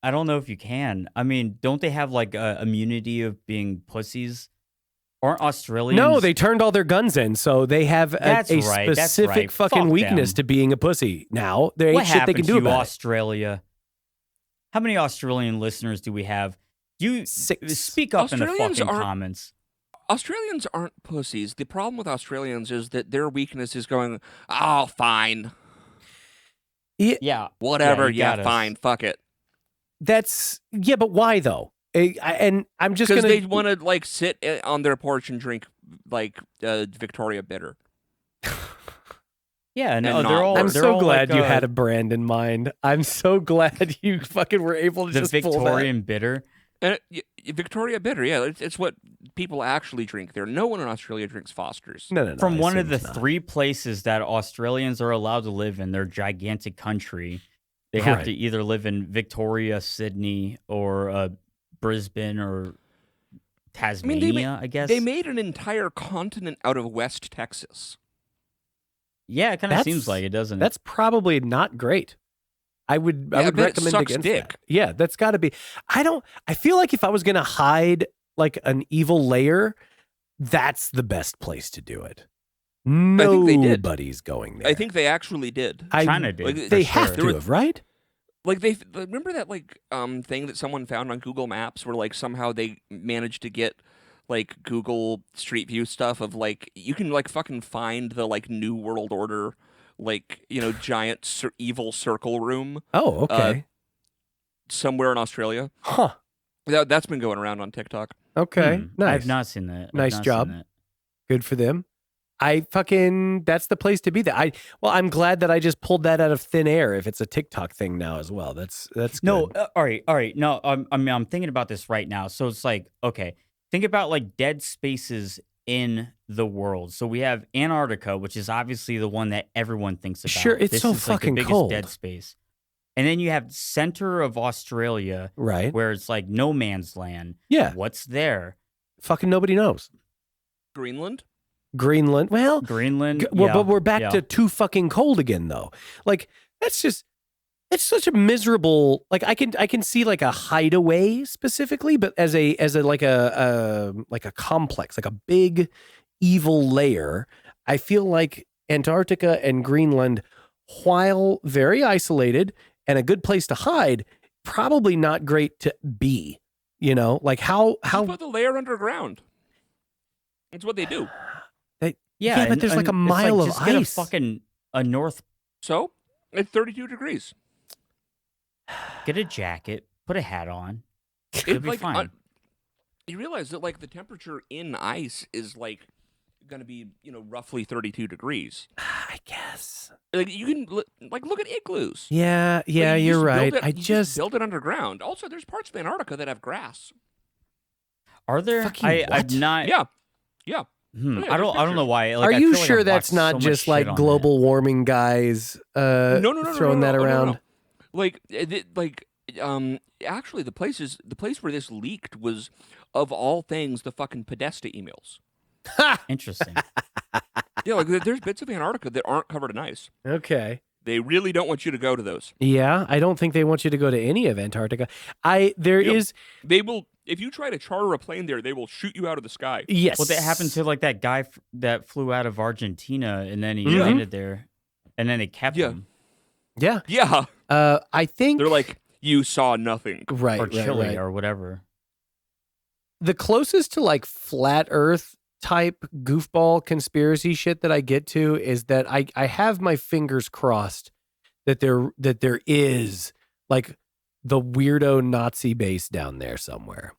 I don't know if you can. I mean, don't they have like a immunity of being pussies? Aren't Australians? No, they turned all their guns in, so they have a That's right, that's specific right. fucking Fuck weakness them. to being a pussy. Now there ain't What shit they happened can to do you, about Australia? How many Australian listeners do we have? You 6. speak up in the Australians fucking aren't- comments. Australians aren't pussies. The problem with Australians is that their weakness is going, oh, fine, it. Yeah, whatever, you got us. fine, fuck it. But why though? And I'm just Because gonna. they want to like sit on their porch and drink like Victoria bitter. Yeah, And no, not they're all. I'm they're so all glad like, you had a brand in mind. I'm so glad you fucking were able to the just pull that. Victorian bitter. And Victoria bitter, yeah, it's what people actually drink there. No one in Australia drinks Foster's. No. From I one of assumed the not. 3 places that Australians are allowed to live in their gigantic country, they have Right. to either live in Victoria, Sydney, or Brisbane, or Tasmania, I guess. They made an entire continent out of West Texas. Yeah, it kind of That's- seems like it, doesn't it? That's probably not great. I would Yeah, I bet it recommend sucks against dick. that. Yeah, that's got to be. I feel like if I was gonna hide like an evil layer, that's the best place to do it. think they did. Nobody's going there. I think they actually did. China did. like, for they sure. have to have, right? Like they remember that like thing that someone found on Google Maps where like somehow they managed to get like Google Street View stuff of like you can like fucking find the like New World Order like giant evil circle room Oh, okay. somewhere in Australia. Huh. That's been going around on TikTok. Okay. Nice. I've not seen that. I've Nice not job. seen that. Good for them. That's the place to be. I'm glad that I just pulled that out of thin air. If it's a TikTok thing now as well, that's No, good. all right. No, I'm thinking about this right now. So it's like, okay, think about like dead spaces in the world. So we have Antarctica, which is obviously the one that everyone thinks about. Sure, it's this so is like fucking the biggest cold. dead space. And then you have center of Australia, Right. where it's like no man's land. Yeah. What's there? Fucking nobody knows. Greenland. Greenland. Well, Greenland. but we're back yeah. to too fucking cold again, though. Like it's such a miserable. Like I can see like a hideaway specifically, but as a like a complex, like a big evil layer. I feel like Antarctica and Greenland, while very isolated and a good place to hide, probably not great to be. Like how You put the layer underground. That's what they do. Yeah, but there's like a it's mile of just get ice. a north. So it's 32 degrees. Get a jacket. Put a hat on. It's It'll be like, fine. you realize that like the temperature in ice is like going to be roughly 32 degrees. I guess. Like you can look at igloos. Yeah, Like, you you're just build right. it- you just build it underground. Also, there's parts of Antarctica that have grass. Are there? Fucking I've what? not. Yeah. I there's don't know pictures. why. Like, Are I you feel like sure I've that's watched not so much just shit like on global warming guys No, throwing that around? Like actually the place where this leaked was of all things the fucking Podesta emails. that. Interesting. Yeah, like there's bits of Antarctica that aren't covered in ice. Okay. They really don't want you to go to those. Yeah, I don't think they want you to go to any of Antarctica. There Yep. is They will if you try to charter a plane there, they will shoot you out of the sky. yes. Well, that happened to like that guy that flew out of Argentina and then he Mhm. landed there, and then they kept Yeah. him. Yeah. Yeah, I think they're like you saw nothing. right, or right, Chile right. or whatever. The closest to like flat Earth type goofball conspiracy shit that I get to is that I have my fingers crossed that there is like the weirdo Nazi base down there somewhere.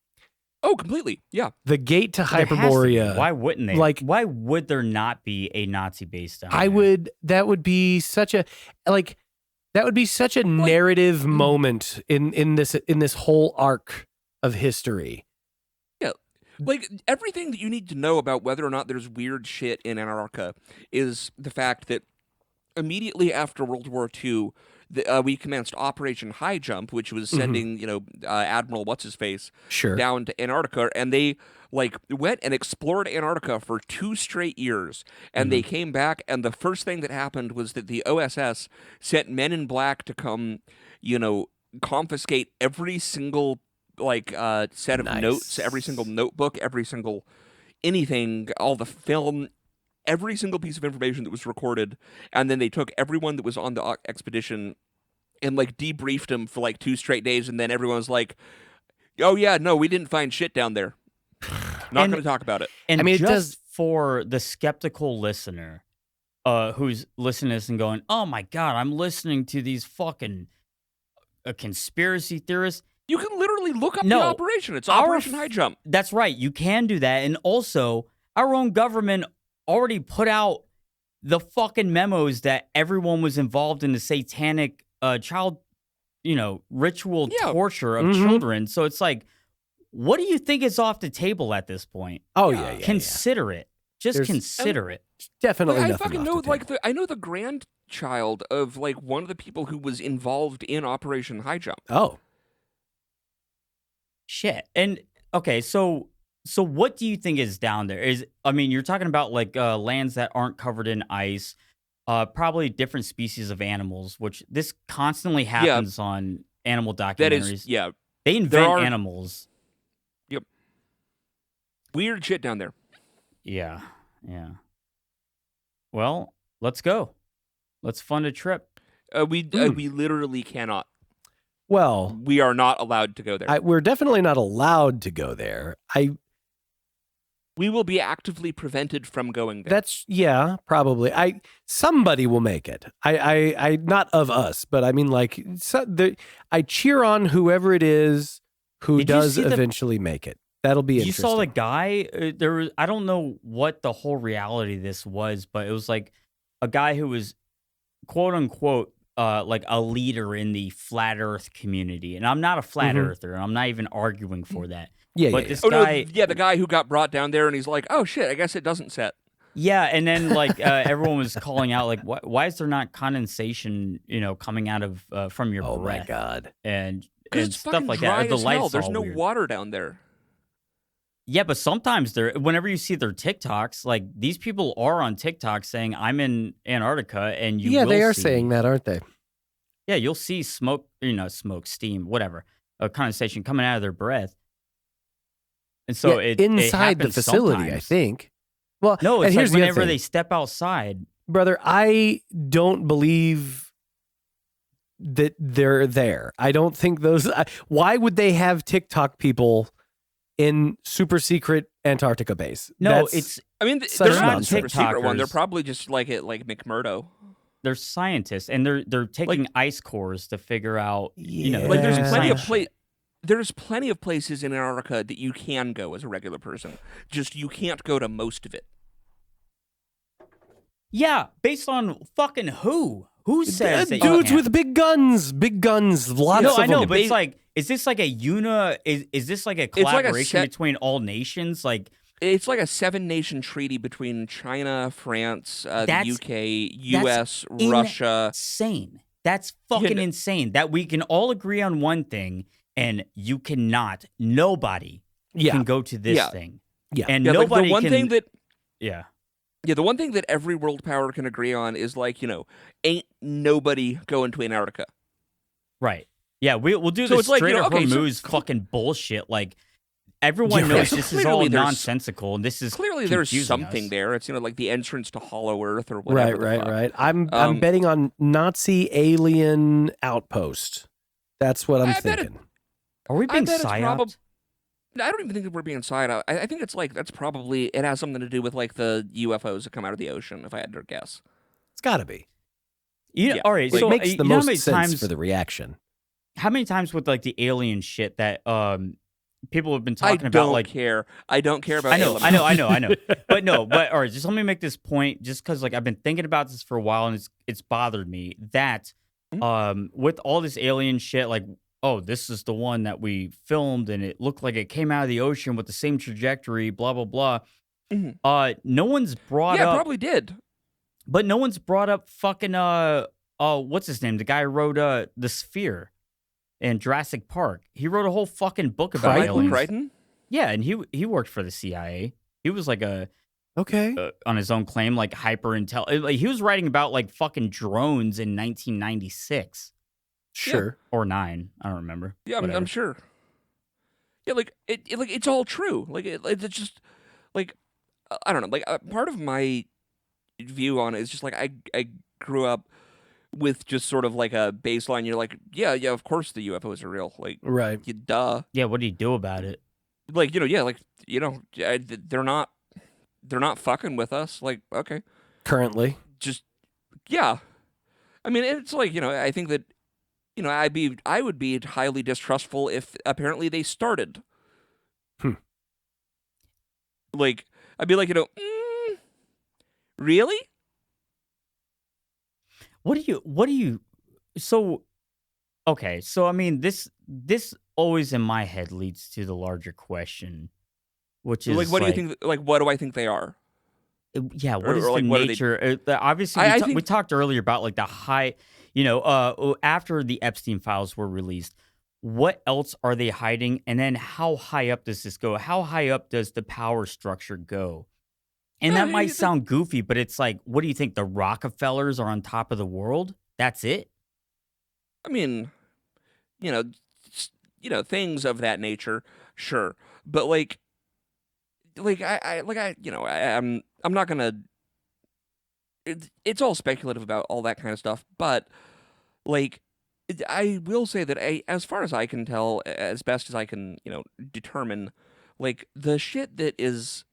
Oh, completely. Yeah. The gate to There has to be. Hyperborea. Why wouldn't they? Like- why would there not be a Nazi base down I there? would. That would be such a like. That would be such a narrative moment in this whole arc of history. Like everything that you need to know about whether or not there's weird shit in Antarctica is the fact that immediately after World War II, we commenced Operation High Jump, which was sending Admiral What's His Face Sure. down to Antarctica, and they like went and explored Antarctica for 2 straight years, and they came back, and the first thing that happened was that the OSS sent men in black to come, confiscate every single set of Nice. notes, every single notebook, every single anything, all the film, every single piece of information that was recorded, and then they took everyone that was on the expedition and like debriefed them for like 2 straight days, and then everyone was like, "Oh yeah, no, we didn't find shit down there. Not going to talk about it." And I mean, it just does for the skeptical listener, who's listening to this and going, "Oh my god, I'm listening to these fucking conspiracy theorists." You can literally look up the No, operation. It's our Operation High Jump. That's right. You can do that. And also, our own government already put out the fucking memos that everyone was involved in the satanic child, ritual torture of children. So it's like, what do you think is off the table at this point? Oh, yeah. Consider it. Just consider it. Definitely I nothing fucking off know, the like table. I know the grandchild of like one of the people who was involved in Operation High Jump. Oh. Shit. And okay, so what do you think is down there? You're talking about like lands that aren't covered in ice, probably different species of animals, which this constantly happens on animal documentaries. That is, yeah. They invent animals. Yep. Weird shit down there. Yeah. Well, let's go. Let's fund a trip. We literally cannot. Well, We are not allowed to go there. we're definitely not allowed to go there. We will be actively prevented from going there. That's probably. Somebody will make it. I not of us, but I mean like I cheer on whoever it is who Did you does see eventually make it. That'll be You interesting. saw the guy. I don't know what the whole reality of this was, but it was like a guy who was quote unquote like a leader in the flat Earth community, and I'm not a flat earther, and I'm not even arguing for that. But this guy, the guy who got brought down there, and he's like, "Oh shit, I guess it doesn't set." Yeah, and then like everyone was calling out like, why is there not condensation, coming out of from your breath? My god! And It's stuff fucking like dry that. The as hell. lights There's all no weird. water down there. Yeah, but sometimes whenever you see their TikToks, like these people are on TikTok saying, "I'm in Antarctica," and you will they are see, saying that, aren't they? Yeah, you'll see smoke, steam, whatever, condensation coming out of their breath. And so inside the happens facility, sometimes. I think. Well, No, and it's here's like the other whenever thing. they step outside. Brother, I don't believe that they're there. I don't think those. Why would they have TikTok people in super secret Antarctica base? No, That's they're such not a nonsense. super secret one. They're TikTokers. probably just like McMurdo. They're scientists, and they're taking ice cores to figure out. Like there's Yeah. plenty of science. There's plenty of places in Antarctica that you can go as a regular person. Just you can't go to most of it. Yeah, based on fucking who? Who says that you dudes can't? with big guns, lots No, of I know, them. but it's like, is this like a is this like a like a collaboration set- between all nations? Like, It's like a 7-nation treaty between China, France, the That's- UK, US, Russia. insane. That's fucking insane. That we can all agree on one thing, and you cannot. Nobody can go to this thing. Yeah. and Yeah, like nobody the one can. thing that Yeah. the one thing that every world power can agree on is like, ain't nobody going to Antarctica. Right. Yeah, we'll do So this it's like, straight up okay, so Hormuz fucking bullshit. Like, everyone Yeah, knows so this is clearly all there's- nonsensical, and this is Clearly there's confusing something us. there. It's like the entrance to Hollow Earth or whatever. Right. I'm betting on Nazi alien outpost. That's what I'm I bet thinking. Are we being bet it's psyoped? I don't even think that we're being side out. I think it's like that's probably it has something to do with like the UFOs that come out of the ocean. If I had to guess, It's got to be. Yeah, All right. It So makes you the know how most many sense times for the reaction. how many times with like the alien shit that people have been I talking about don't like care. I don't care about. I know, elements. I know. But all right, just let me make this point, just because like I've been thinking about this for a while and it's bothered me that with all this alien shit, like, oh, this is the one that we filmed and it looked like it came out of the ocean with the same trajectory, blah blah blah. No one's brought Yeah, up, probably did. but no one's brought up fucking what's his name? The guy who wrote The Sphere in Jurassic Park. He wrote a whole fucking book about aliens. Crichton? Yeah, and he worked for the CIA. He was like Okay. on his own claim, like hyper intel. Like, he was writing about like fucking drones in 1996. Sure. Or 9. I don't remember. Yeah, I'm sure. Yeah, like it's all true. Like it's just like I don't know. Like part of my view on it is just like I grew up with just sort of like a baseline. You're like, yeah, of course the UFOs are real. Like, Right. duh. Yeah, what do you do about it? Like, they're not fucking with us. Like, okay, Currently. just yeah. I mean, it's like I think that I would be highly distrustful if apparently they started. Like, I'd be like, really? What do you so okay, so I mean this always in my head leads to the larger question, which is Like, what do you think? Like, what do I think they are? Yeah, what is or the like, what are they- nature? Obviously, I think- we talked earlier about like the high, after the Epstein files were released, what else are they hiding? And then how high up does this go? How high up does the power structure go? And that might sound goofy, but it's like, what do you think? The Rockefellers are on top of the world? That's it? I mean, things of that nature, sure, but I'm not gonna. It's all speculative about all that kind of stuff, but I will say that as far as I can tell, as best as I can, determine, like the shit that is,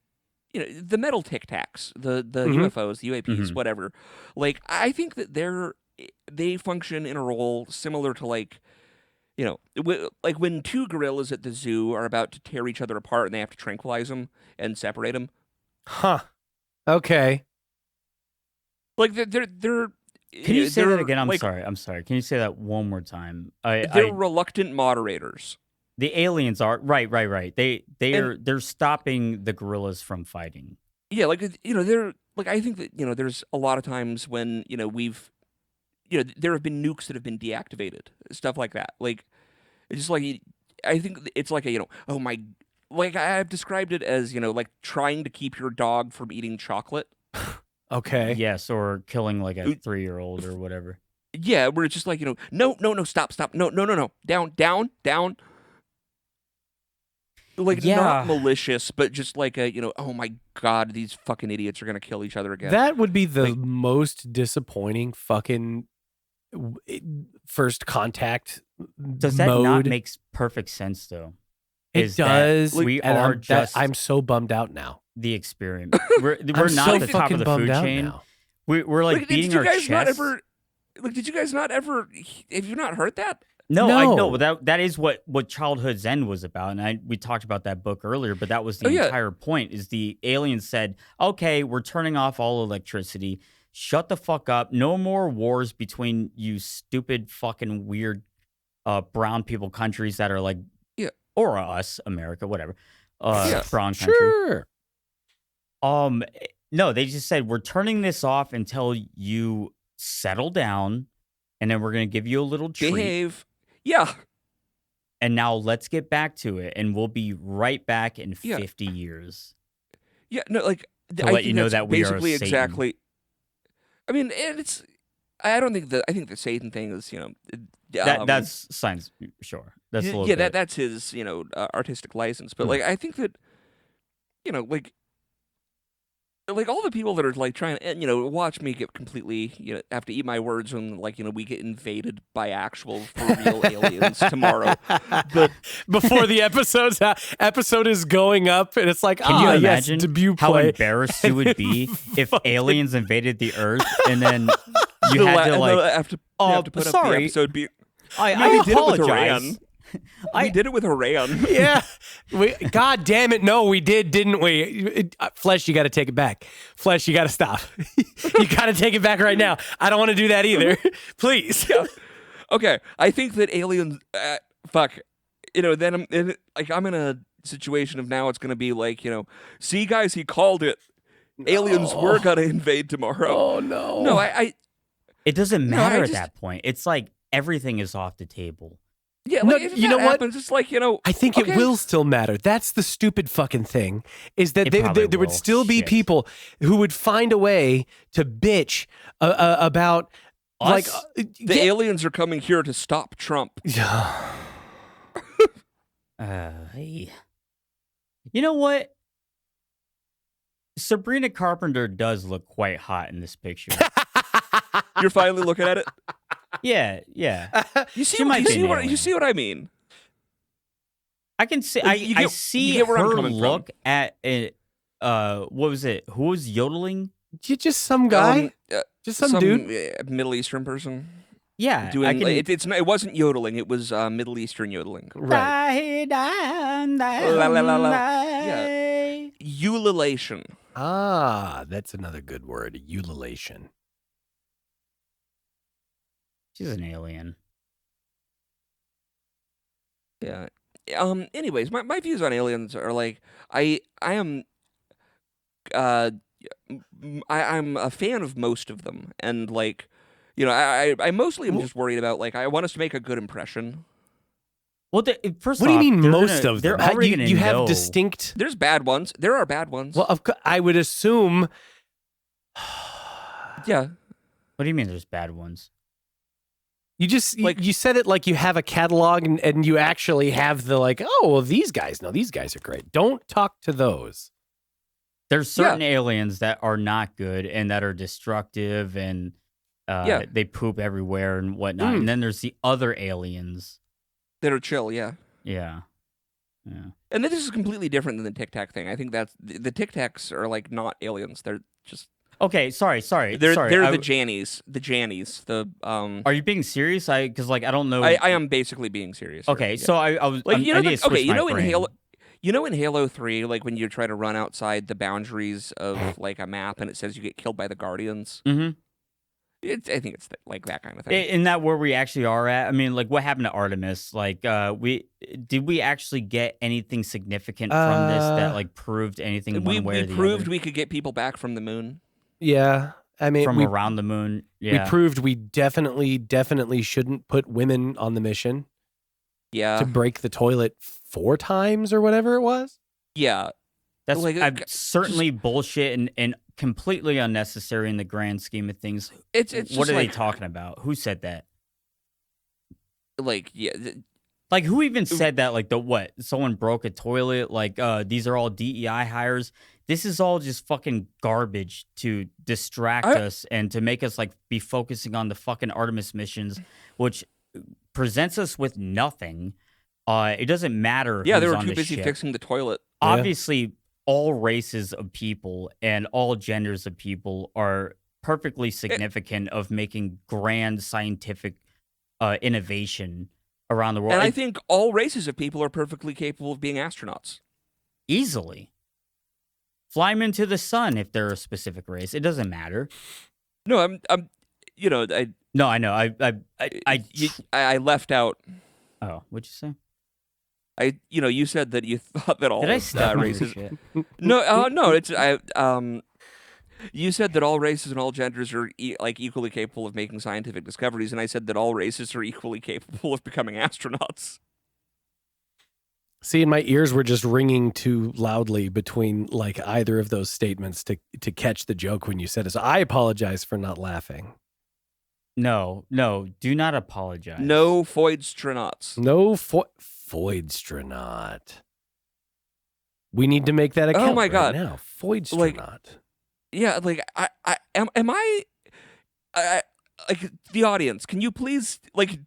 the metal Tic Tacs, the UFOs, the UAPs, whatever. Like I think that they function in a role similar to like when two gorillas at the zoo are about to tear each other apart and they have to tranquilize them and separate them. Huh. Okay. Like they're. Can you say that again? I'm like, sorry. Can you say that one more time? They're reluctant moderators. The aliens are right. They're stopping the gorillas from fighting. Yeah, they're like I think that there's a lot of times when we've there have been nukes that have been deactivated, stuff like that. Like it's just like I think it's like a oh my, like I've described it as like trying to keep your dog from eating chocolate. Okay. Yes, or killing like a 3-year-old or whatever. Yeah, where it's just like no, stop, no, down. Like not malicious, but just like a oh my god, these fucking idiots are gonna kill each other again. That would be the most disappointing fucking first contact Does that mode. not make perfect sense though? It does. We and are I'm so bummed out now. The experiment. We're I'm not so at the top of the fucking food bummed out chain. now. We're like beating our chests. Did you guys not ever? Have you not heard that? No, No. I know. That is what Childhood's End was about, and we talked about that book earlier. But that was the entire point: is the aliens said, "Okay, we're turning off all electricity. Shut the fuck up. No more wars between you stupid fucking weird brown people countries that are like, or us, America, whatever, brown country." Sure. No, they just said we're turning this off until you settle down, and then we're gonna give you a little treat. Behave. Yeah. And now let's get back to it, and we'll be right back in 50 years. Yeah, no, like To I let think you know that's that we are basically Satan. exactly. I mean, it's. I don't think I think the Satan thing is That's science, sure. That's a little bit. that's his artistic license, but like I think that like all the people that are like trying to watch me get completely have to eat my words when we get invaded by actual for real aliens tomorrow. But Before the episode is going up, and it's like, Can you yes, imagine debut how play. embarrassed you would be if aliens invaded the Earth and then you the had to la- like, have to put up the sorry, episode. I we did it with apologize. Iran. We did it with Iran. Yeah. God damn it. No, we did, didn't we? Flesh, you got to take it back. Flesh, you got to stop. You got to take it back right now. I don't want to do that either. Please. Yeah. Okay. I think that aliens, then I'm in a situation of now it's going to be like, see guys, he called it. Aliens were going to invade tomorrow. Oh, no. No, It doesn't matter I at just- that point. It's like everything is off the table. yeah, No, like, if you know that what? happens, it's like, I think okay. it will still matter. That's the stupid fucking thing, is that It probably there would will. still be Shit. people who would find a way to bitch about Like, Us? The aliens are coming here to stop Trump. Hey. You know what? Sabrina Carpenter does look quite hot in this picture. You're finally looking at it. Yeah. You see, She might be an you alien. see what I mean? I can see. Like, you I get- see you get where I'm her coming from. look at it. What was it? Who was yodeling? Just some guy, Uh, just some dude. Middle Eastern person. Yeah, Doing, I can. it wasn't yodeling. It was Middle Eastern yodeling. Right. La, la, la, la. Yeah. Ululation. Ah, that's another good word. Ululation. She's an alien. Yeah. Anyways, my views on aliens are like I'm a fan of most of them, and like, you know, I mostly am just worried about like I want us to make a good impression. Well, first What do off, you mean they're most gonna- of they're them? How- already You, gonna you have know. distinct. There's bad ones. There are bad ones. Well, I would assume. yeah. What do you mean? There's bad ones. You just Like- you said it like you have a catalog and you actually have the like, oh, well, these guys. No, these guys are great. Don't talk to those. There's certain aliens that are not good and that are destructive and they poop everywhere and whatnot. And then there's the other aliens. That are chill. Yeah. Yeah. And this is completely different than the Tic Tac thing. I think that's the Tic Tacs are like not aliens. They're just Okay, sorry. they're the Jannies. The Jannies. Are you being serious? Because like I don't know. I am basically being serious. here. Okay, Yeah. so I was like I you know need to switch my in brain. Halo. You know in Halo 3, like when you try to run outside the boundaries of like a map and it says you get killed by the Guardians. Mm-hmm. I think it's like that kind of thing. Isn't that where we actually are at? I mean, like, what happened to Artemis? Like, did we actually get anything significant from this that like proved anything one way or the proved other? we could get people back from the moon. Yeah, I mean, From we around the moon. Yeah. we proved we definitely shouldn't put women on the mission Yeah. to break the toilet 4 times or whatever it was. Yeah. That's like, certainly bullshit and completely unnecessary in the grand scheme of things. It's What just are like, they talking about? Who said that? like yeah. Like, who even said that? Like, what? Someone broke a toilet? Like, these are all DEI hires? This is all just fucking garbage to distract us and to make us, like, be focusing on the fucking Artemis missions, which presents us with nothing. It doesn't matter Yeah, who's they were on too the busy ship. fixing the toilet. Obviously, all races of people and all genders of people are perfectly significant of making grand scientific innovation around the world. And I think all races of people are perfectly capable of being astronauts. Easily. Fly them into the sun if they're a specific race. It doesn't matter. No, I'm you know, No, I know. I left out. Oh, what'd you say? You said that you thought that all Did I step on your races. shit? No, it's you said that all races and all genders are equally capable of making scientific discoveries, and I said that all races are equally capable of becoming astronauts. See, and my ears were just ringing too loudly between like either of those statements to catch the joke when you said it. So I apologize for not laughing. No, do not apologize. No Foidstronauts. No Foidstronaut. We need to make that a Oh my right God. now. Foidstronaut. Yeah, like am I like the audience? Can you please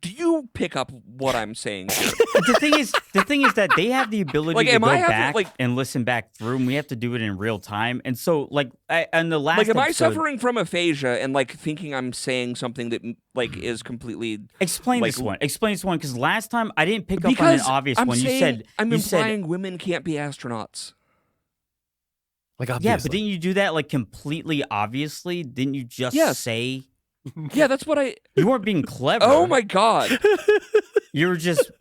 do you pick up what I'm saying here? The thing is that they have the ability Like, to am go I having, back like- and listen back through, and we have to do it in real time. And so, and the last Like, am I episode- suffering from aphasia and thinking I'm saying something that is completely Explain like, this one. Explain this one, because last time I didn't pick up on an because obvious I'm one. saying, I'm you said implying women can't be astronauts. Like yeah, obviously. but didn't you do that completely obviously? Didn't you just Yes. say Yeah, that's what I. you weren't being clever? Oh my God. You were just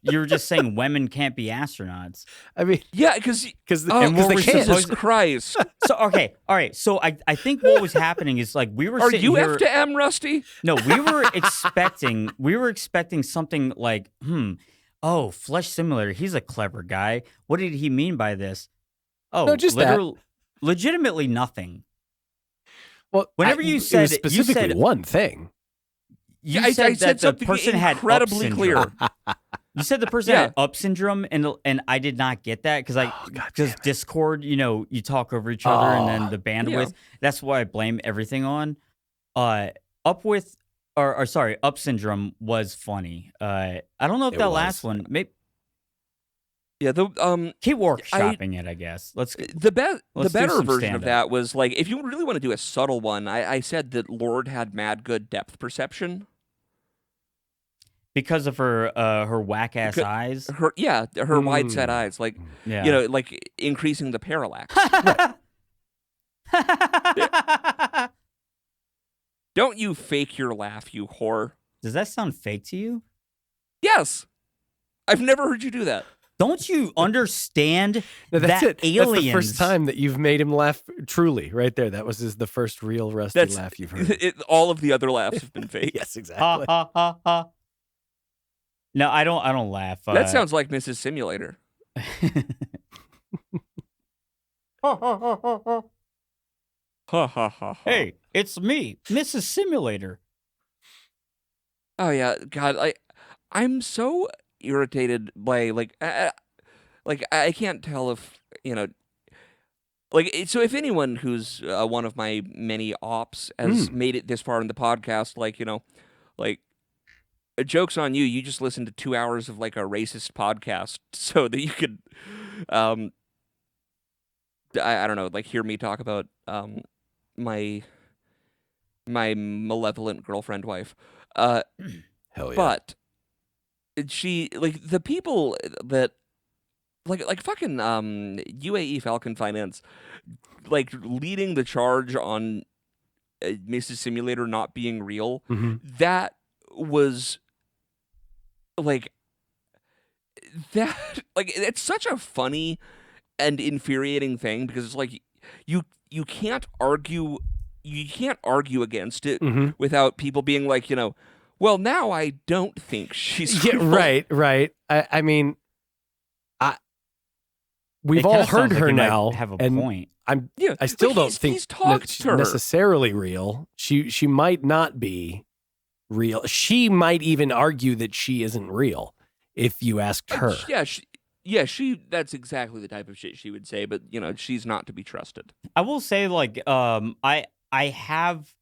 saying women can't be astronauts. I mean, Yeah, because and what they we're can't. Jesus Christ. So okay, all right. So I think what was happening is we were Are sitting you here. F to M, Rusty? No, we were expecting something like, oh, Flesh Simulator, he's a clever guy. What did he mean by this? Oh, No, just that. legitimately nothing. well, Whenever it you was said- specifically you said- one thing. You I said that the something person had up incredibly clear. syndrome. You said the person had up syndrome, and I did not get that because Discord, you talk over each other, and then the bandwidth. Yeah. That's what I blame everything on. Up syndrome was funny. I don't know if that last one. Maybe Yeah, keep workshopping it. I guess the better version of stand-up. that was like if you really want to do a subtle one. I said that Lord had mad good depth perception because of her whack ass eyes. Her wide set eyes, like like increasing the parallax. Don't you fake your laugh, you whore. Does that sound fake to you? Yes, I've never heard you do that. Don't you understand that's that it. aliens... That's the first time that you've made him laugh truly, right there. That was the first real Rusty laugh you've heard. All of the other laughs have been fake. Yes, exactly. Ha, ha, ha. No, I don't laugh. That sounds like Mrs. Simulator. Hey, it's me, Mrs. Simulator. Oh yeah, God, I'm so irritated by like I can't tell if so if anyone who's one of my many ops has made it this far in the podcast, joke's on you. You just listened to 2 hours of like a racist podcast so that you could I don't know, like hear me talk about my malevolent girlfriend wife. Hell yeah. But she the people that like fucking UAE Falcon Finance leading the charge on Mrs. Simulator not being real. That was it's such a funny and infuriating thing because it's like you can't argue against it without people being like, well, now I don't think she's real. Right. I mean, we've all heard her now, have a and point. I still don't think he's talked she's to her. necessarily real. She might not be real. She might even argue that she isn't real if you asked her. She that's exactly the type of shit she would say, but she's not to be trusted. I will say, I have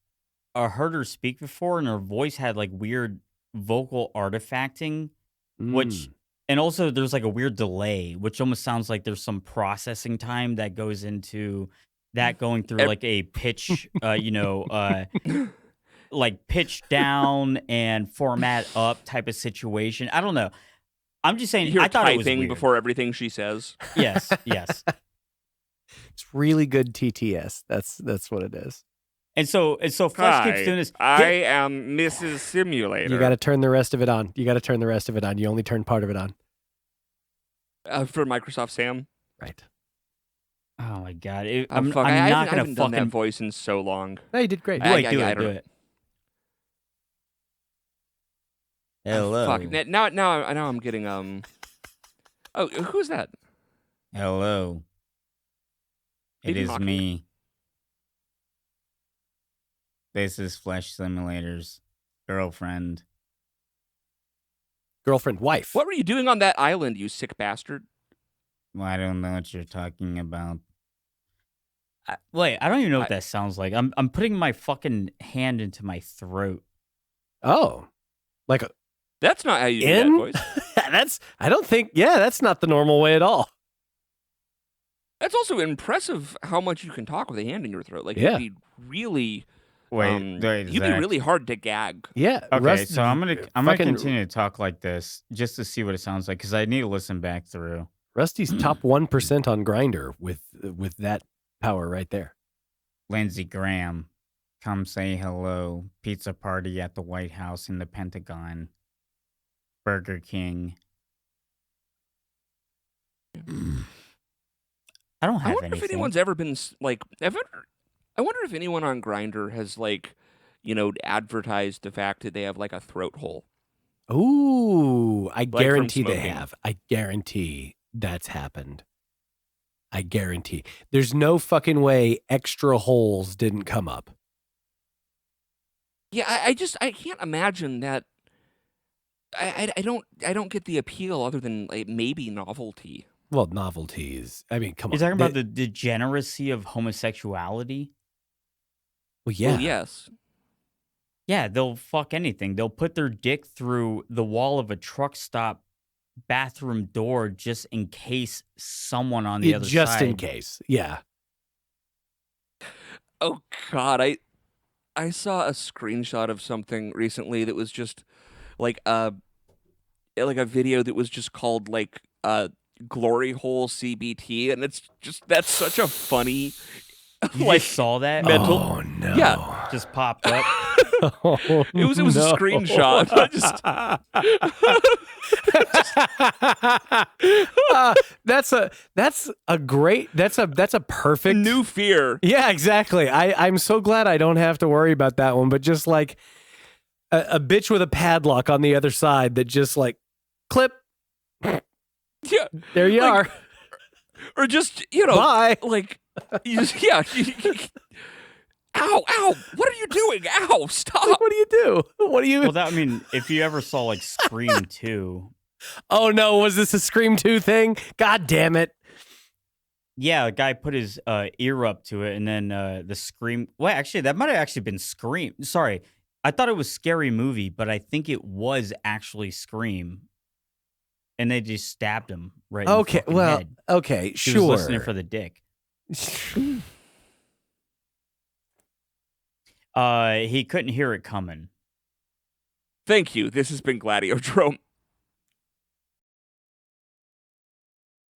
heard her speak before, and her voice had weird vocal artifacting, and also there's a weird delay, which almost sounds like there's some processing time that goes into that going through a pitch, pitch down and format up type of situation. I don't know. I'm just saying. You're I thought it was typing weird. before everything she says. Yes. It's really good TTS. That's what it is. And so Flesh keeps doing this. I am Mrs. Simulator. You got to turn the rest of it on. You only turn part of it on. For Microsoft Sam. Right. Oh my God! I'm not gonna fucking done that voice in so long. No, you did great. Do it. Hello. Fuck. Now I'm getting Oh, who's that? Hello. It is me. This is Flesh Simulator's girlfriend. Wife. What were you doing on that island, you sick bastard? Well, I don't know what you're talking about. Wait, I don't even know what that sounds like. I'm putting my fucking hand into my throat. Oh. That's not how you do that voice. That's not the normal way at all. That's also impressive how much you can talk with a hand in your throat. You'd be really you'd be really hard to gag. Yeah. Okay, so I'm gonna continue to talk like this just to see what it sounds like because I need to listen back through. Rusty's top 1% on Grindr with that power right there. Lindsey Graham, come say hello. Pizza party at the White House in the Pentagon. Burger King. I don't have anything. I wonder if anyone's ever been I wonder if anyone on Grindr has advertised the fact that they have a throat hole. Ooh, I guarantee from they smoking. have. I guarantee that's happened. I guarantee. There's no fucking way extra holes didn't come up. Yeah, I can't imagine that. I don't get the appeal other than like maybe novelty. Well, novelties. I mean, come You're on. talking about the degeneracy of homosexuality? Well, yeah. Well, yes. Yeah, they'll fuck anything. They'll put their dick through the wall of a truck stop bathroom door just in case someone on the other Just side. in case. Yeah. Oh God, I saw a screenshot of something recently that was just like a video that was just called like glory hole CBT, and it's just that's such a funny You like just saw that? mental. Oh no. Yeah. Just popped up. Oh, It was a no. screenshot. I just that's a perfect new fear. Yeah, exactly. I'm so glad I don't have to worry about that one, but just like a bitch with a padlock on the other side that just like clip. Yeah. There you Like, are. Or just, you know, Bye. like you just ow, ow, what are you doing? Ow, stop. What do you do? What do you Well, I mean, if you ever saw like Scream 2. Oh no, was this a Scream 2 thing? God damn it. Yeah, a guy put his ear up to it, and then the Scream. Well, actually, that might have actually been Scream. Sorry, I thought it was Scary Movie, but I think it was actually Scream. And they just stabbed him right in the fucking head. Okay, He sure. was listening for the dick. He couldn't hear it coming. Thank you. This has been Gladiodrome.